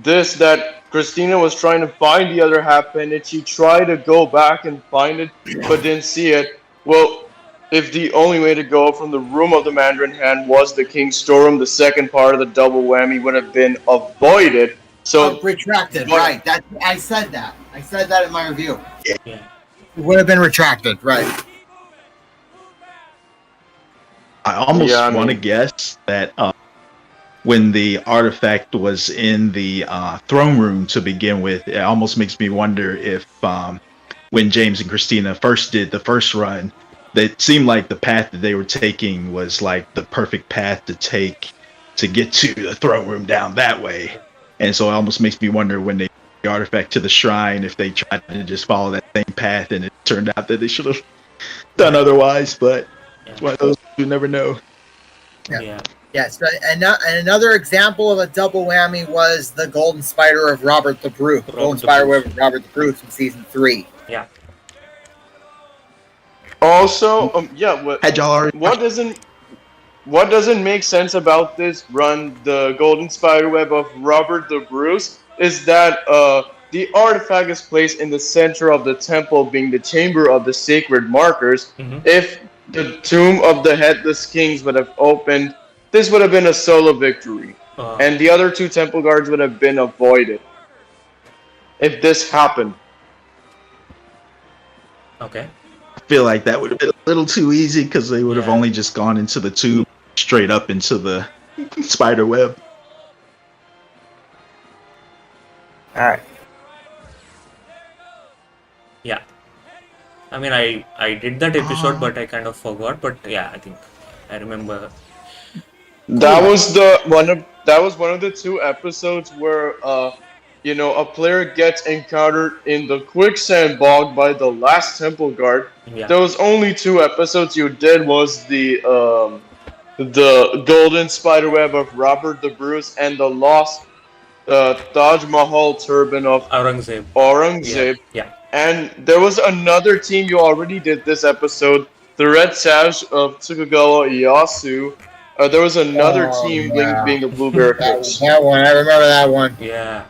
that Christina was trying to find the other half pendant, she tried to go back and find it, but didn't see it. Well, if the only way to go from the room of the Mandarin Hand was the King's storeroom, the second part of the double whammy would have been avoided. So retracted, right? I said that. I said that in my review. Yeah. It would have been retracted, right? I almost want to guess that when the artifact was in the throne room to begin with, it almost makes me wonder if when James and Christina first did the first run, it seemed like the path that they were taking was like the perfect path to take to get to the throne room down that way. And so it almost makes me wonder when they the artifact to the shrine if they tried to just follow that same path and it turned out that they should have done otherwise, but it's one of those you never know. Yeah. Yes, and another example of a double whammy was the Golden Spider of Robert the Brute. The Golden Spider Web of Robert the Brute from season 3. Yeah. Also, what doesn't make sense about this run, the Golden Spider Web of Robert the Bruce, is that the artifact is placed in the center of the temple, being the chamber of the sacred markers. If the tomb of the headless kings would have opened, this would have been a solo victory, and the other two temple guards would have been avoided. If this happened. Okay. I feel like that would have been a little too easy because they would have only just gone into the tube straight up into the spider web. All right. Yeah. I mean, I did that episode, but I kind of forgot. But yeah, I think I remember. That was one of the two episodes where a player gets encountered in the quicksand bog by the last temple guard. Yeah. There was only two episodes you did was the golden spiderweb of Robert the Bruce and the lost Taj Mahal turban of Aurangzeb. Yeah. And there was another team you already did this episode, the Red Sash of Tsukagawa Ieyasu. There was another team being the Blue Barricades. That one, I remember that one. Yeah.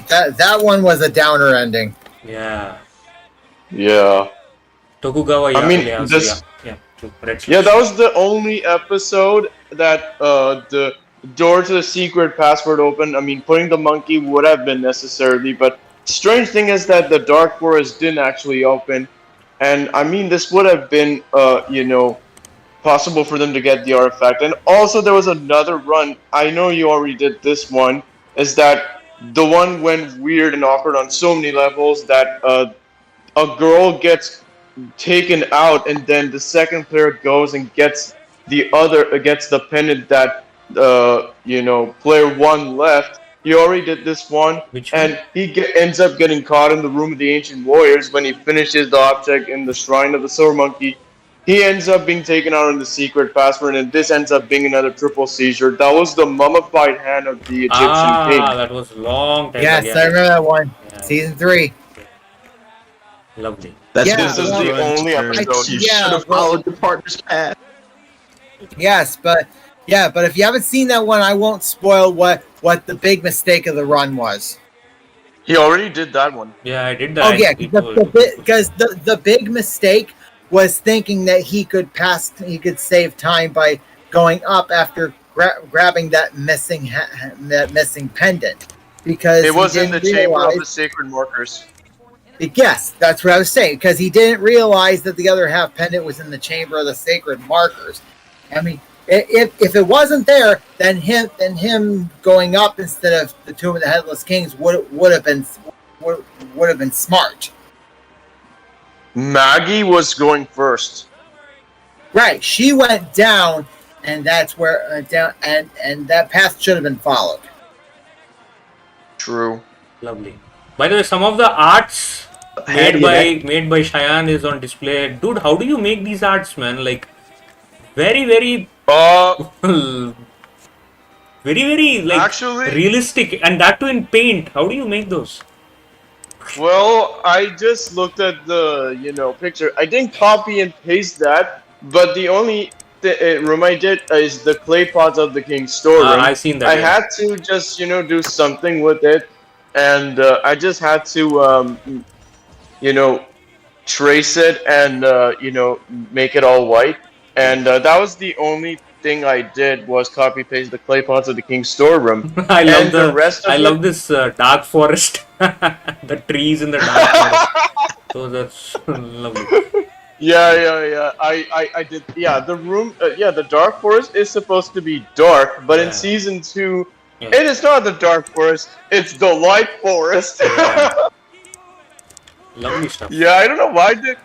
that one was a downer ending. Yeah. Yeah. Tokugawa. I mean, that was the only episode that the door to the secret password opened. I mean, putting the monkey would have been necessarily, but strange thing is that the Dark Forest didn't actually open, and I mean, this would have been, possible for them to get the artifact. And also, there was another run. I know you already did this one. Is that the one went weird and awkward on so many levels that a girl gets taken out, and then the second player goes and gets the pendant that player one left. He already did this one, and he ends up getting caught in the room of the ancient warriors when he finishes the object in the shrine of the silver monkey. He ends up being taken out in the secret password, and this ends up being another triple seizure. That was the mummified hand of the Egyptian king. That was long time. Yes, I remember that one. Yeah. Season 3. Lovely. This is the only episode. You should have followed your partner's path. Yes, but if you haven't seen that one, I won't spoil what the big mistake of the run was. He already did that one. Yeah, I did that. Oh yeah, because the big mistake was thinking that he could save time by going up after grabbing that missing pendant, because it was in the chamber of the sacred markers. Yes, that's what I was saying, because he didn't realize that the other half pendant was in the chamber of the sacred markers. I mean, if it wasn't there, then him going up instead of the Tomb of the Headless Kings would have been smart. Maggie was going first. Right, she went down, and that's where down, and that path should have been followed. True. Lovely. By the way, some of the arts made by Cheyenne is on display. Dude, how do you make these arts, man? Like, very like actually realistic, and that too in paint. How do you make those? Well, I just looked at the picture. I didn't copy and paste that, but the only room I did is the clay pots of the king's storeroom. I've seen that. I had to just do something with it, and I just had to trace it and make it all white. And that was the only thing I did was copy paste the clay pots of the king's storeroom. I love this dark forest. The trees in the dark forest. So that's lovely. Yeah. I did. Yeah, the room. The dark forest is supposed to be dark, but in season 2, it is not the dark forest. It's the light forest. Lovely stuff. Yeah, I don't know why did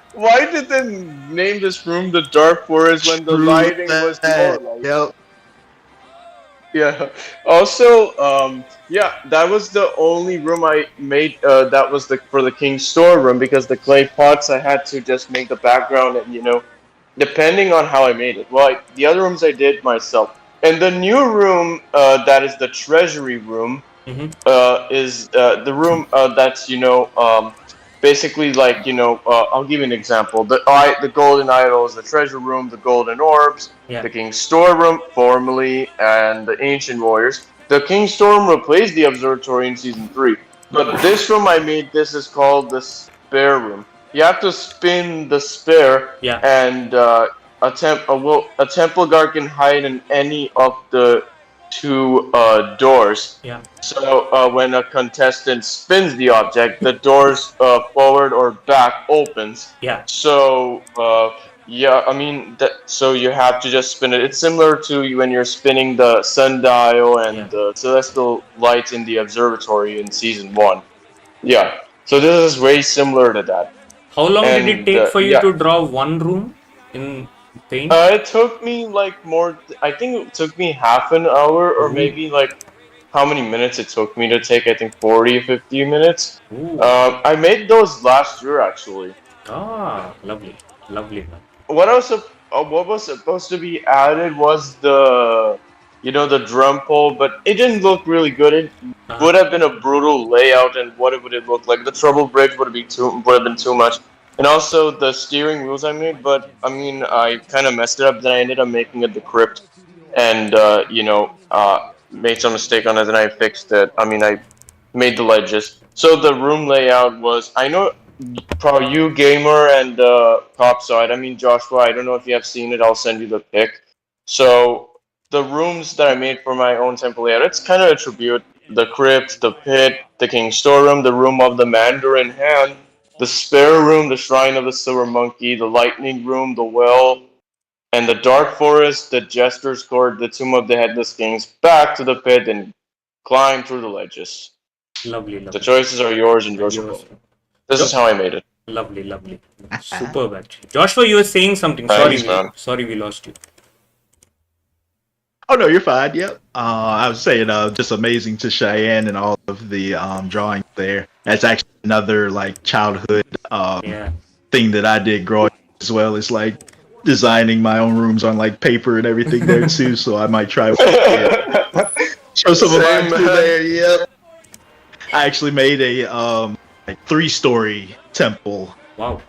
they name this room the dark forest when the lighting was more light. Yep. Yeah. Also, that was the only room I made. That was for the king's storeroom, because the clay pots I had to just make the background, and depending on how I made it. Well, the other rooms I did myself. And the new room that is the treasury room is the room that's basically like I'll give you an example. The golden idol is the treasure room, the golden orbs, the king's storeroom formerly, and the ancient warriors. the King Storm replaced the observatory in season 3. But this room I made, this is called the spare room. You have to spin the spare, and a temple guard can hide in any of the 2 doors. Yeah. So when a contestant spins the object, the doors forward or back opens. Yeah. So so you have to just spin it. It's similar to when you're spinning the sundial and the celestial lights in the observatory in season 1. Yeah. So this is very similar to that. How long did it take for you to draw one room in Paint? It took me I think it took me half an hour, or maybe how many minutes it took me to take. I think 40 or 50 minutes. I made those last year, actually. Ah, lovely. Lovely. What was supposed to be added was the drum pole, but it didn't look really good. It would have been a brutal layout, and what would it look like? The trouble bridge would have been too much. And also the steering wheels I made, but I mean, I kind of messed it up. Then I ended up making it the crypt, and made some mistake on it. Then I fixed it. I mean, I made the ledges. So the room layout was, I know, probably you, Gamer, and Cop saw it. I mean, Joshua, I don't know if you have seen it. I'll send you the pic. So the rooms that I made for my own temple layout, it's kind of a tribute. The crypt, the pit, the king's storeroom, the room of the Mandarin hand, the spare room, the shrine of the silver monkey, the lightning room, the well, and the dark forest, the jester's court, the tomb of the headless kings, back to the pit and climb through the ledges. Lovely. The choices are yours and yours alone. This is how I made it. Lovely. Superb, actually. Joshua, you were saying something. Sorry, we lost you. Oh no, you're fine. Yep. I was saying, just amazing to Cheyenne and all of the drawings there. That's actually another childhood thing that I did growing up as well. It's designing my own rooms on paper and everything there too. So I might try show some of mine through there. Yep. I actually made a 3-story temple. Wow.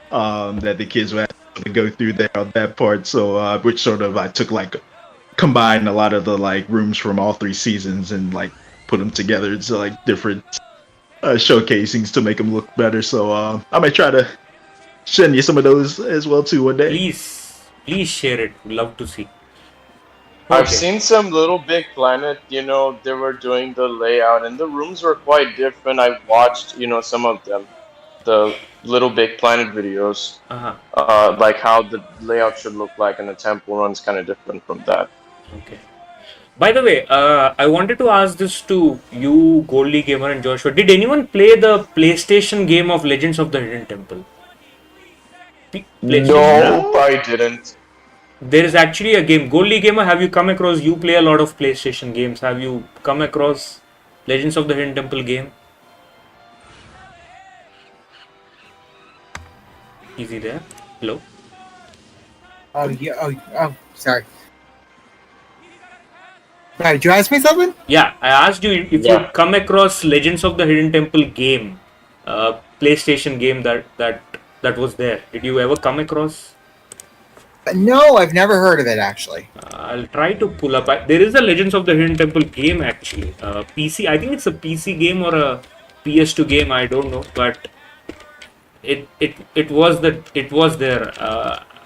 That the kids would have to go through there on that part. So which sort of I took combined a lot of the rooms from all 3 seasons and put them together into different showcasings to make them look better. So I might try to send you some of those as well too one day. Please share it. We'd love to see. I've seen some Little Big Planet, they were doing the layout and the rooms were quite different. I watched, some of them, the Little Big Planet videos, how the layout should look like, and the temple run's kind of different from that. Okay. By the way, I wanted to ask this to you, Goldie Gamer and Joshua. Did anyone play the PlayStation game of Legends of the Hidden Temple? No, I didn't. There is actually a game. Goldie Gamer, have you come across? You play a lot of PlayStation games. Have you come across Legends of the Hidden Temple game? Is he there? Hello? Oh, yeah. Oh, sorry. Right, did you ask me something? Yeah, I asked you if you come across Legends of the Hidden Temple game, PlayStation game that was there. Did you ever come across? No, I've never heard of it actually. I'll try to pull up. There is a Legends of the Hidden Temple game actually. PC. I think it's a PC game or a PS2 game. I don't know, but it was there,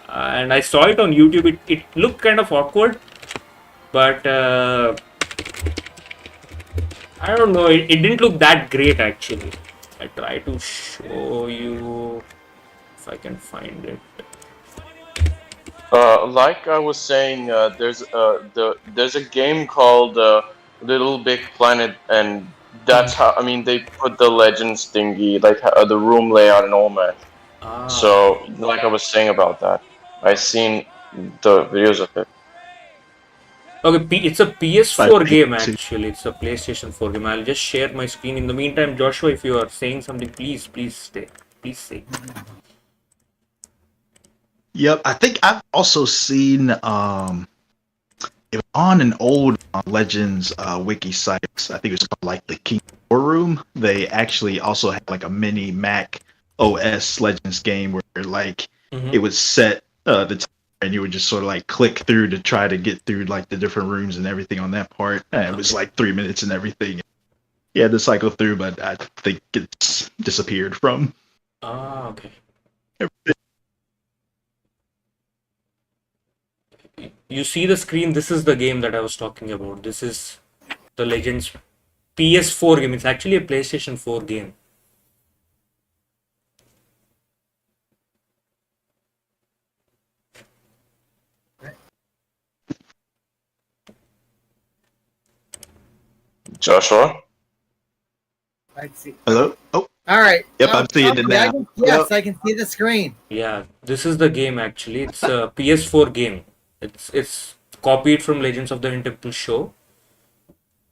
and I saw it on YouTube. It looked kind of awkward. But I don't know, it didn't look that great actually. I try to show you if I can find it. Like I was saying, there's a game called Little Big Planet, and that's how they put the Legends thingy, the room layout and all that. So like I was saying about that, I seen the videos of it. Okay, it's a PS4 game actually. It's a PlayStation 4 game. I'll just share my screen. In the meantime, Joshua, if you are saying something, please stay. Please say. Yep, I think I've also seen on an old Legends wiki site. I think it was called the King War Room. They actually also had a mini Mac OS Legends game where it was set the and you would just sort of like click through to try to get through like the different rooms and everything on that part. And it was like 3 minutes and everything. You had to cycle through, but I think it's disappeared from. Okay. You see the screen, this is the game that I was talking about. This is the Legends PS4 game. It's actually a PlayStation 4 game. Joshua? Hello? Oh. All right. Yep, I'm seeing it now. Yes, I can see the screen. Yeah, this is the game actually. It's a PS4 game. It's copied from Legends of the Hidden Temple show.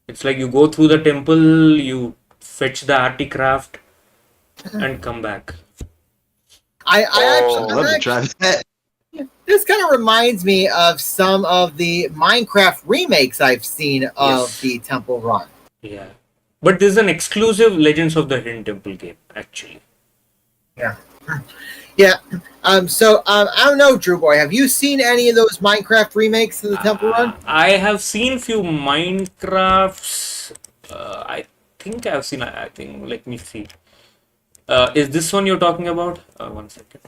It's like you go through the temple, you fetch the artifact, and come back. I actually this kind of reminds me of some of the Minecraft remakes I've seen of the Temple Run. Yeah, but this is an exclusive Legends of the Hidden Temple game actually. Yeah. Yeah. I don't know, Drew Boy. Have you seen any of those Minecraft remakes of the Temple Run? I have seen few Minecrafts. I think I've seen. I think. Let me see. Is this one you're talking about? 1 second.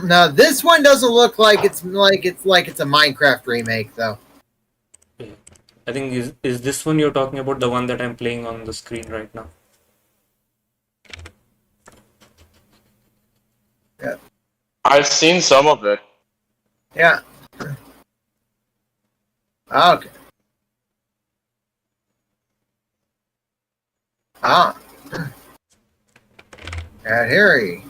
No, this one doesn't look like it's a Minecraft remake though. I think is this one you're talking about, the one that I'm playing on the screen right now? Yeah. I've seen some of it. Yeah. Okay. Harry.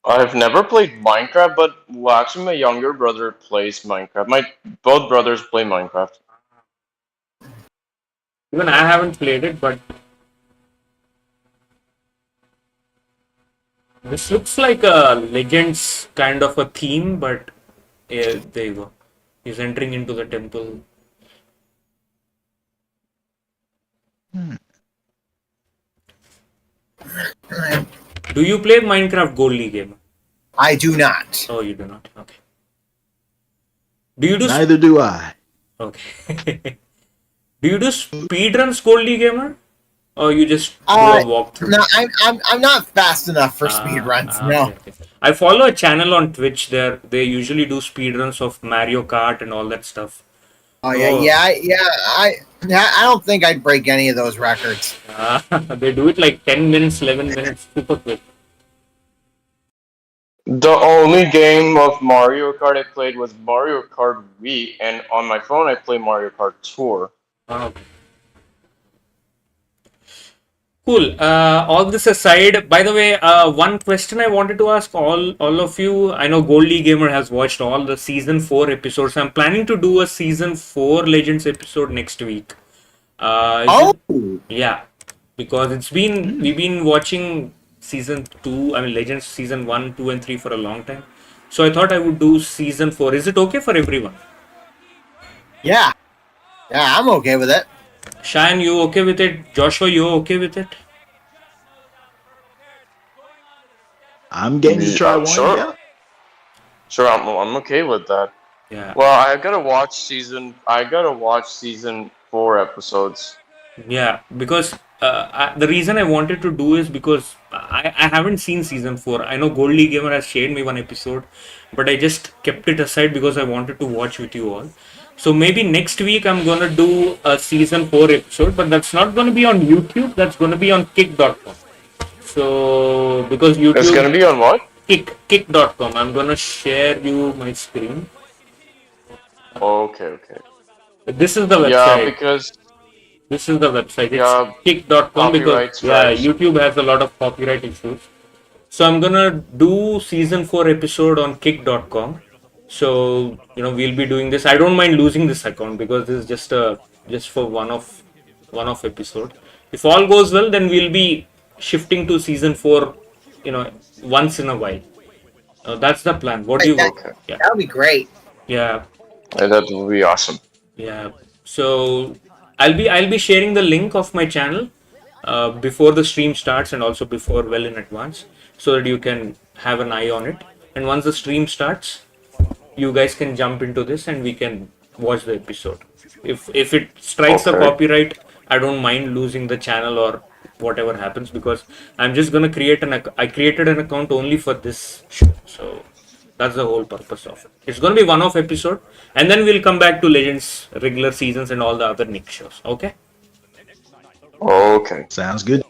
I've never played Minecraft, but actually my younger brother plays Minecraft. Both brothers play Minecraft. Even I haven't played it, but this looks like a Legends kind of a theme, but yeah, there you go. He's entering into the temple. Do you play Minecraft Gold League game? I do not. Oh, you do not. Okay. Do you do? Neither do I. Okay. Do you do speedruns, Gold League gamer, or you just do a walkthrough? No, I'm not fast enough for speedruns. No. Okay. I follow a channel on Twitch. They usually do speedruns of Mario Kart and all that stuff. Oh yeah. I don't think I'd break any of those records. They do it like 10 minutes, 11 minutes, super quick. The only game of Mario Kart I played was Mario Kart Wii, and on my phone I play Mario Kart Tour. Okay. Cool. All this aside, by the way, one question I wanted to ask all of you. I know Gold League Gamer has watched all the season 4 episodes. I'm planning to do a season 4 Legends episode next week. Yeah, because we've been watching season 2. I mean Legends season 1, 2, and 3 for a long time. So I thought I would do season 4. Is it okay for everyone? Yeah, I'm okay with it. Cheyenne, you okay with it? Joshua, you okay with it? I'm game to try one. Sure. Yeah. Sure, I'm okay with that. Yeah. Well, I gotta watch season 4 episodes. Yeah, because the reason I wanted to do is because I haven't seen season 4. I know Gold League Gamer has shared me one episode, but I just kept it aside because I wanted to watch with you all. So maybe next week I'm gonna do a season 4 episode, but that's not gonna be on YouTube. That's gonna be on kick.com. So because YouTube, It's gonna be on what? kick.com. I'm gonna share you my screen. Okay. This is the website. Yeah, because this is the website. It's kick.com because YouTube has a lot of copyright issues. So I'm gonna do season 4 episode on kick.com. So we'll be doing this. I don't mind losing this account because this is just for one off episode. If all goes well, then we'll be shifting to season 4, once in a while. That's the plan. What do you think? Yeah. That would be great. Yeah. That would be awesome. Yeah. So I'll be sharing the link of my channel. before the stream starts and also before well in advance, so that you can have an eye on it. And once the stream starts, you guys can jump into this and we can watch the episode. If it strikes the copyright, I don't mind losing the channel or whatever happens, because I'm just gonna I created an account only for this show. So that's the whole purpose of it. It's gonna be one-off episode, and then we'll come back to Legends regular seasons and all the other Nick shows. Okay? Okay. Sounds good.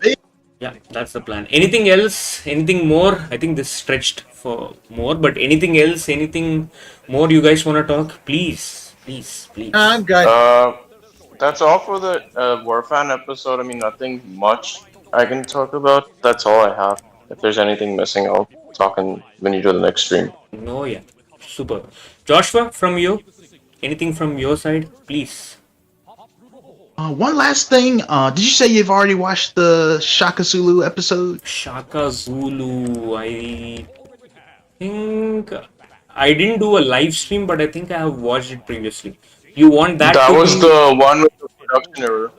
Yeah, that's the plan. Anything else? Anything more? I think this stretched for more, but anything else? Anything more you guys want to talk? Please, please, please. I'm good. That's all for the Warfan episode. I mean, nothing much I can talk about. That's all I have. If there's anything missing, I'll talk when you do the next stream. No, yeah. Super. Joshua, from you? Anything from your side? Please. One last thing. Did you say you've already watched the Shaka Zulu episode? Shaka Zulu. I think I didn't do a live stream, but I think I have watched it previously. You want that? That was the one with the production error.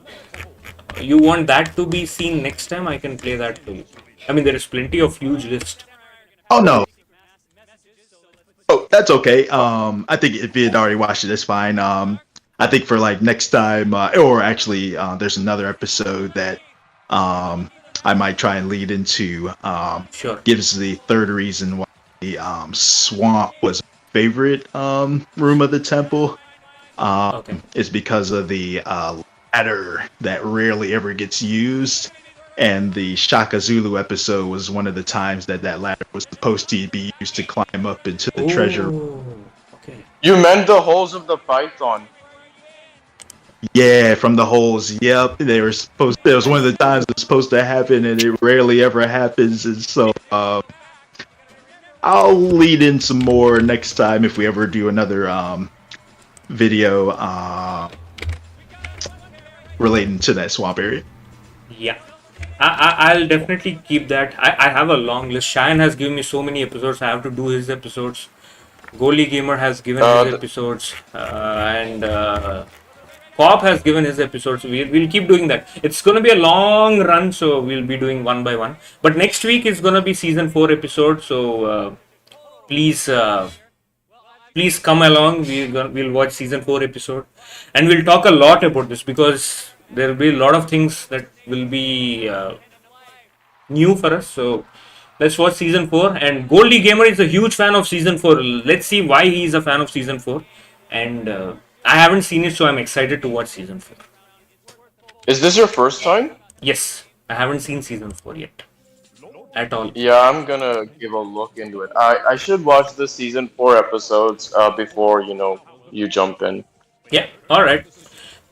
You want that to be seen next time? I can play that for you. I mean, there is plenty of huge list. Oh no. Oh, that's okay. I think if you had already watched it, that's fine. I think for like next time, or actually, there's another episode that I might try and lead into. Sure. Gives the third reason why the swamp was my favorite room of the temple. Okay. Is because of the ladder that rarely ever gets used. And the Shaka Zulu episode was one of the times that ladder was supposed to be used to climb up into the treasure. Okay. You meant the holes of the python. Yeah, from the holes. Yep, they were supposed. It was one of the times it was supposed to happen, and it rarely ever happens. And so, I'll lead in some more next time if we ever do another video relating to that swamp area. Yeah. I'll definitely keep that. I have a long list. Cheyenne has given me so many episodes. I have to do his episodes. Goalie Gamer has given his episodes. And Pop has given his episodes. We'll keep doing that. It's going to be a long run, so we'll be doing one by one. But next week is going to be season 4 episode. So please come along. We'll watch season 4 episode. And we'll talk a lot about this, because there will be a lot of things that will be new for us. So let's watch season 4. And Goldie Gamer is a huge fan of season 4. Let's see why he is a fan of season 4. And I haven't seen it, so I'm excited to watch season 4. Is this your first time? Yes, I haven't seen season 4 yet. At all. Yeah, I'm gonna give a look into it. I should watch the season 4 episodes before, you jump in. Yeah, alright.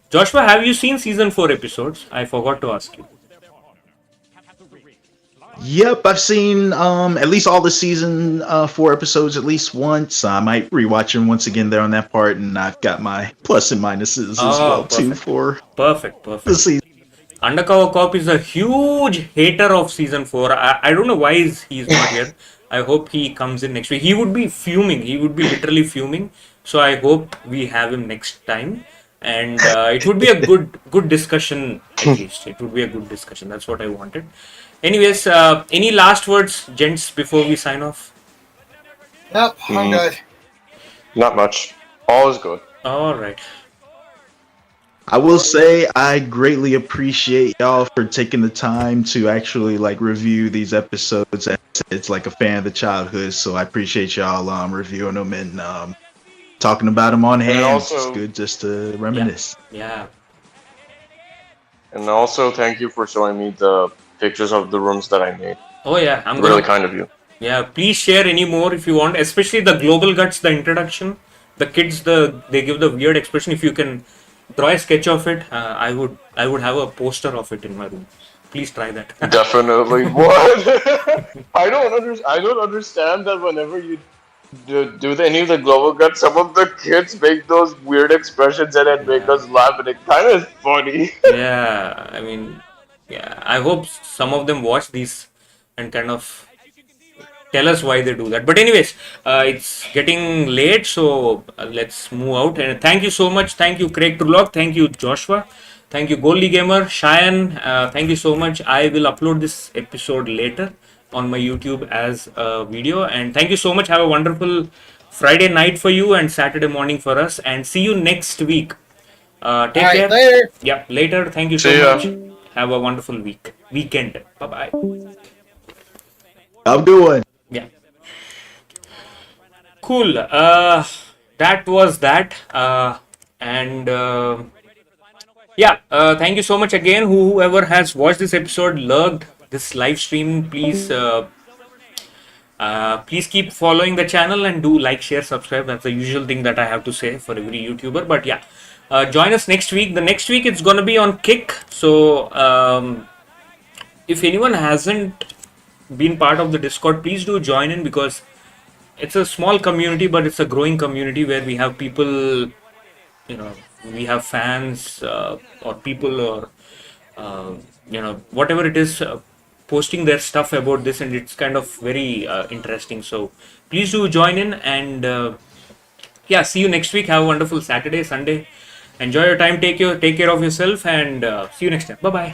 Joshua, have you seen season 4 episodes? I forgot to ask you. Yep, I've seen at least all the season 4 episodes at least once. I might rewatch them once again there on that part, and I've got my plus and minuses as well too for Perfect. the season. Undercover Cop is a huge hater of season 4. I don't know why he's not here. I hope he comes in next week. He would be fuming. He would be literally fuming. So I hope we have him next time. And it would be a good discussion, at least. It would be a good discussion. That's what I wanted. Anyways, any last words, gents, before we sign off? Yep, I'm good. Not much. All is good. Alright. I will say I greatly appreciate y'all for taking the time to actually review these episodes. It's like a fan of the childhood, so I appreciate y'all reviewing them and talking about them on hand. Also, it's good just to reminisce. Yeah. And also, thank you for showing me the pictures of the rooms that I made. Oh yeah, I'm really kind of you. Yeah, please share any more if you want, especially the Global Guts, the introduction. The kids, they give the weird expression. If you can draw a sketch of it, I would have a poster of it in my room. Please try that. Definitely. What? I don't understand that whenever you do any of the Global Guts, some of the kids make those weird expressions and it make us laugh, and it kind of is funny. Yeah, I mean, yeah, I hope some of them watch these and kind of tell us why they do that. But anyways, it's getting late, so let's move out. And thank you so much. Thank you, Craig Trulog. Thank you, Joshua. Thank you, Goldie Gamer. Cheyenne, thank you so much. I will upload this episode later on my YouTube as a video. And thank you so much. Have a wonderful Friday night for you and Saturday morning for us. And see you next week. Take care. Later. Yeah, later. Thank you so much. Have a wonderful weekend. Bye-bye. Have a good one. Yeah. Cool. That was that. Thank you so much again. Whoever has watched this episode, loved this live stream, please please keep following the channel and do like, share, subscribe. That's the usual thing that I have to say for every YouTuber. But yeah, join us next week. The next week it's gonna be on Kick. So if anyone hasn't been part of the Discord, please do join in, because it's a small community, but it's a growing community where we have people, we have fans or people or whatever it is, posting their stuff about this, and it's kind of very interesting. So please do join in, and see you next week. Have a wonderful Saturday, Sunday. Enjoy your time. Take care of yourself, and see you next time. Bye bye.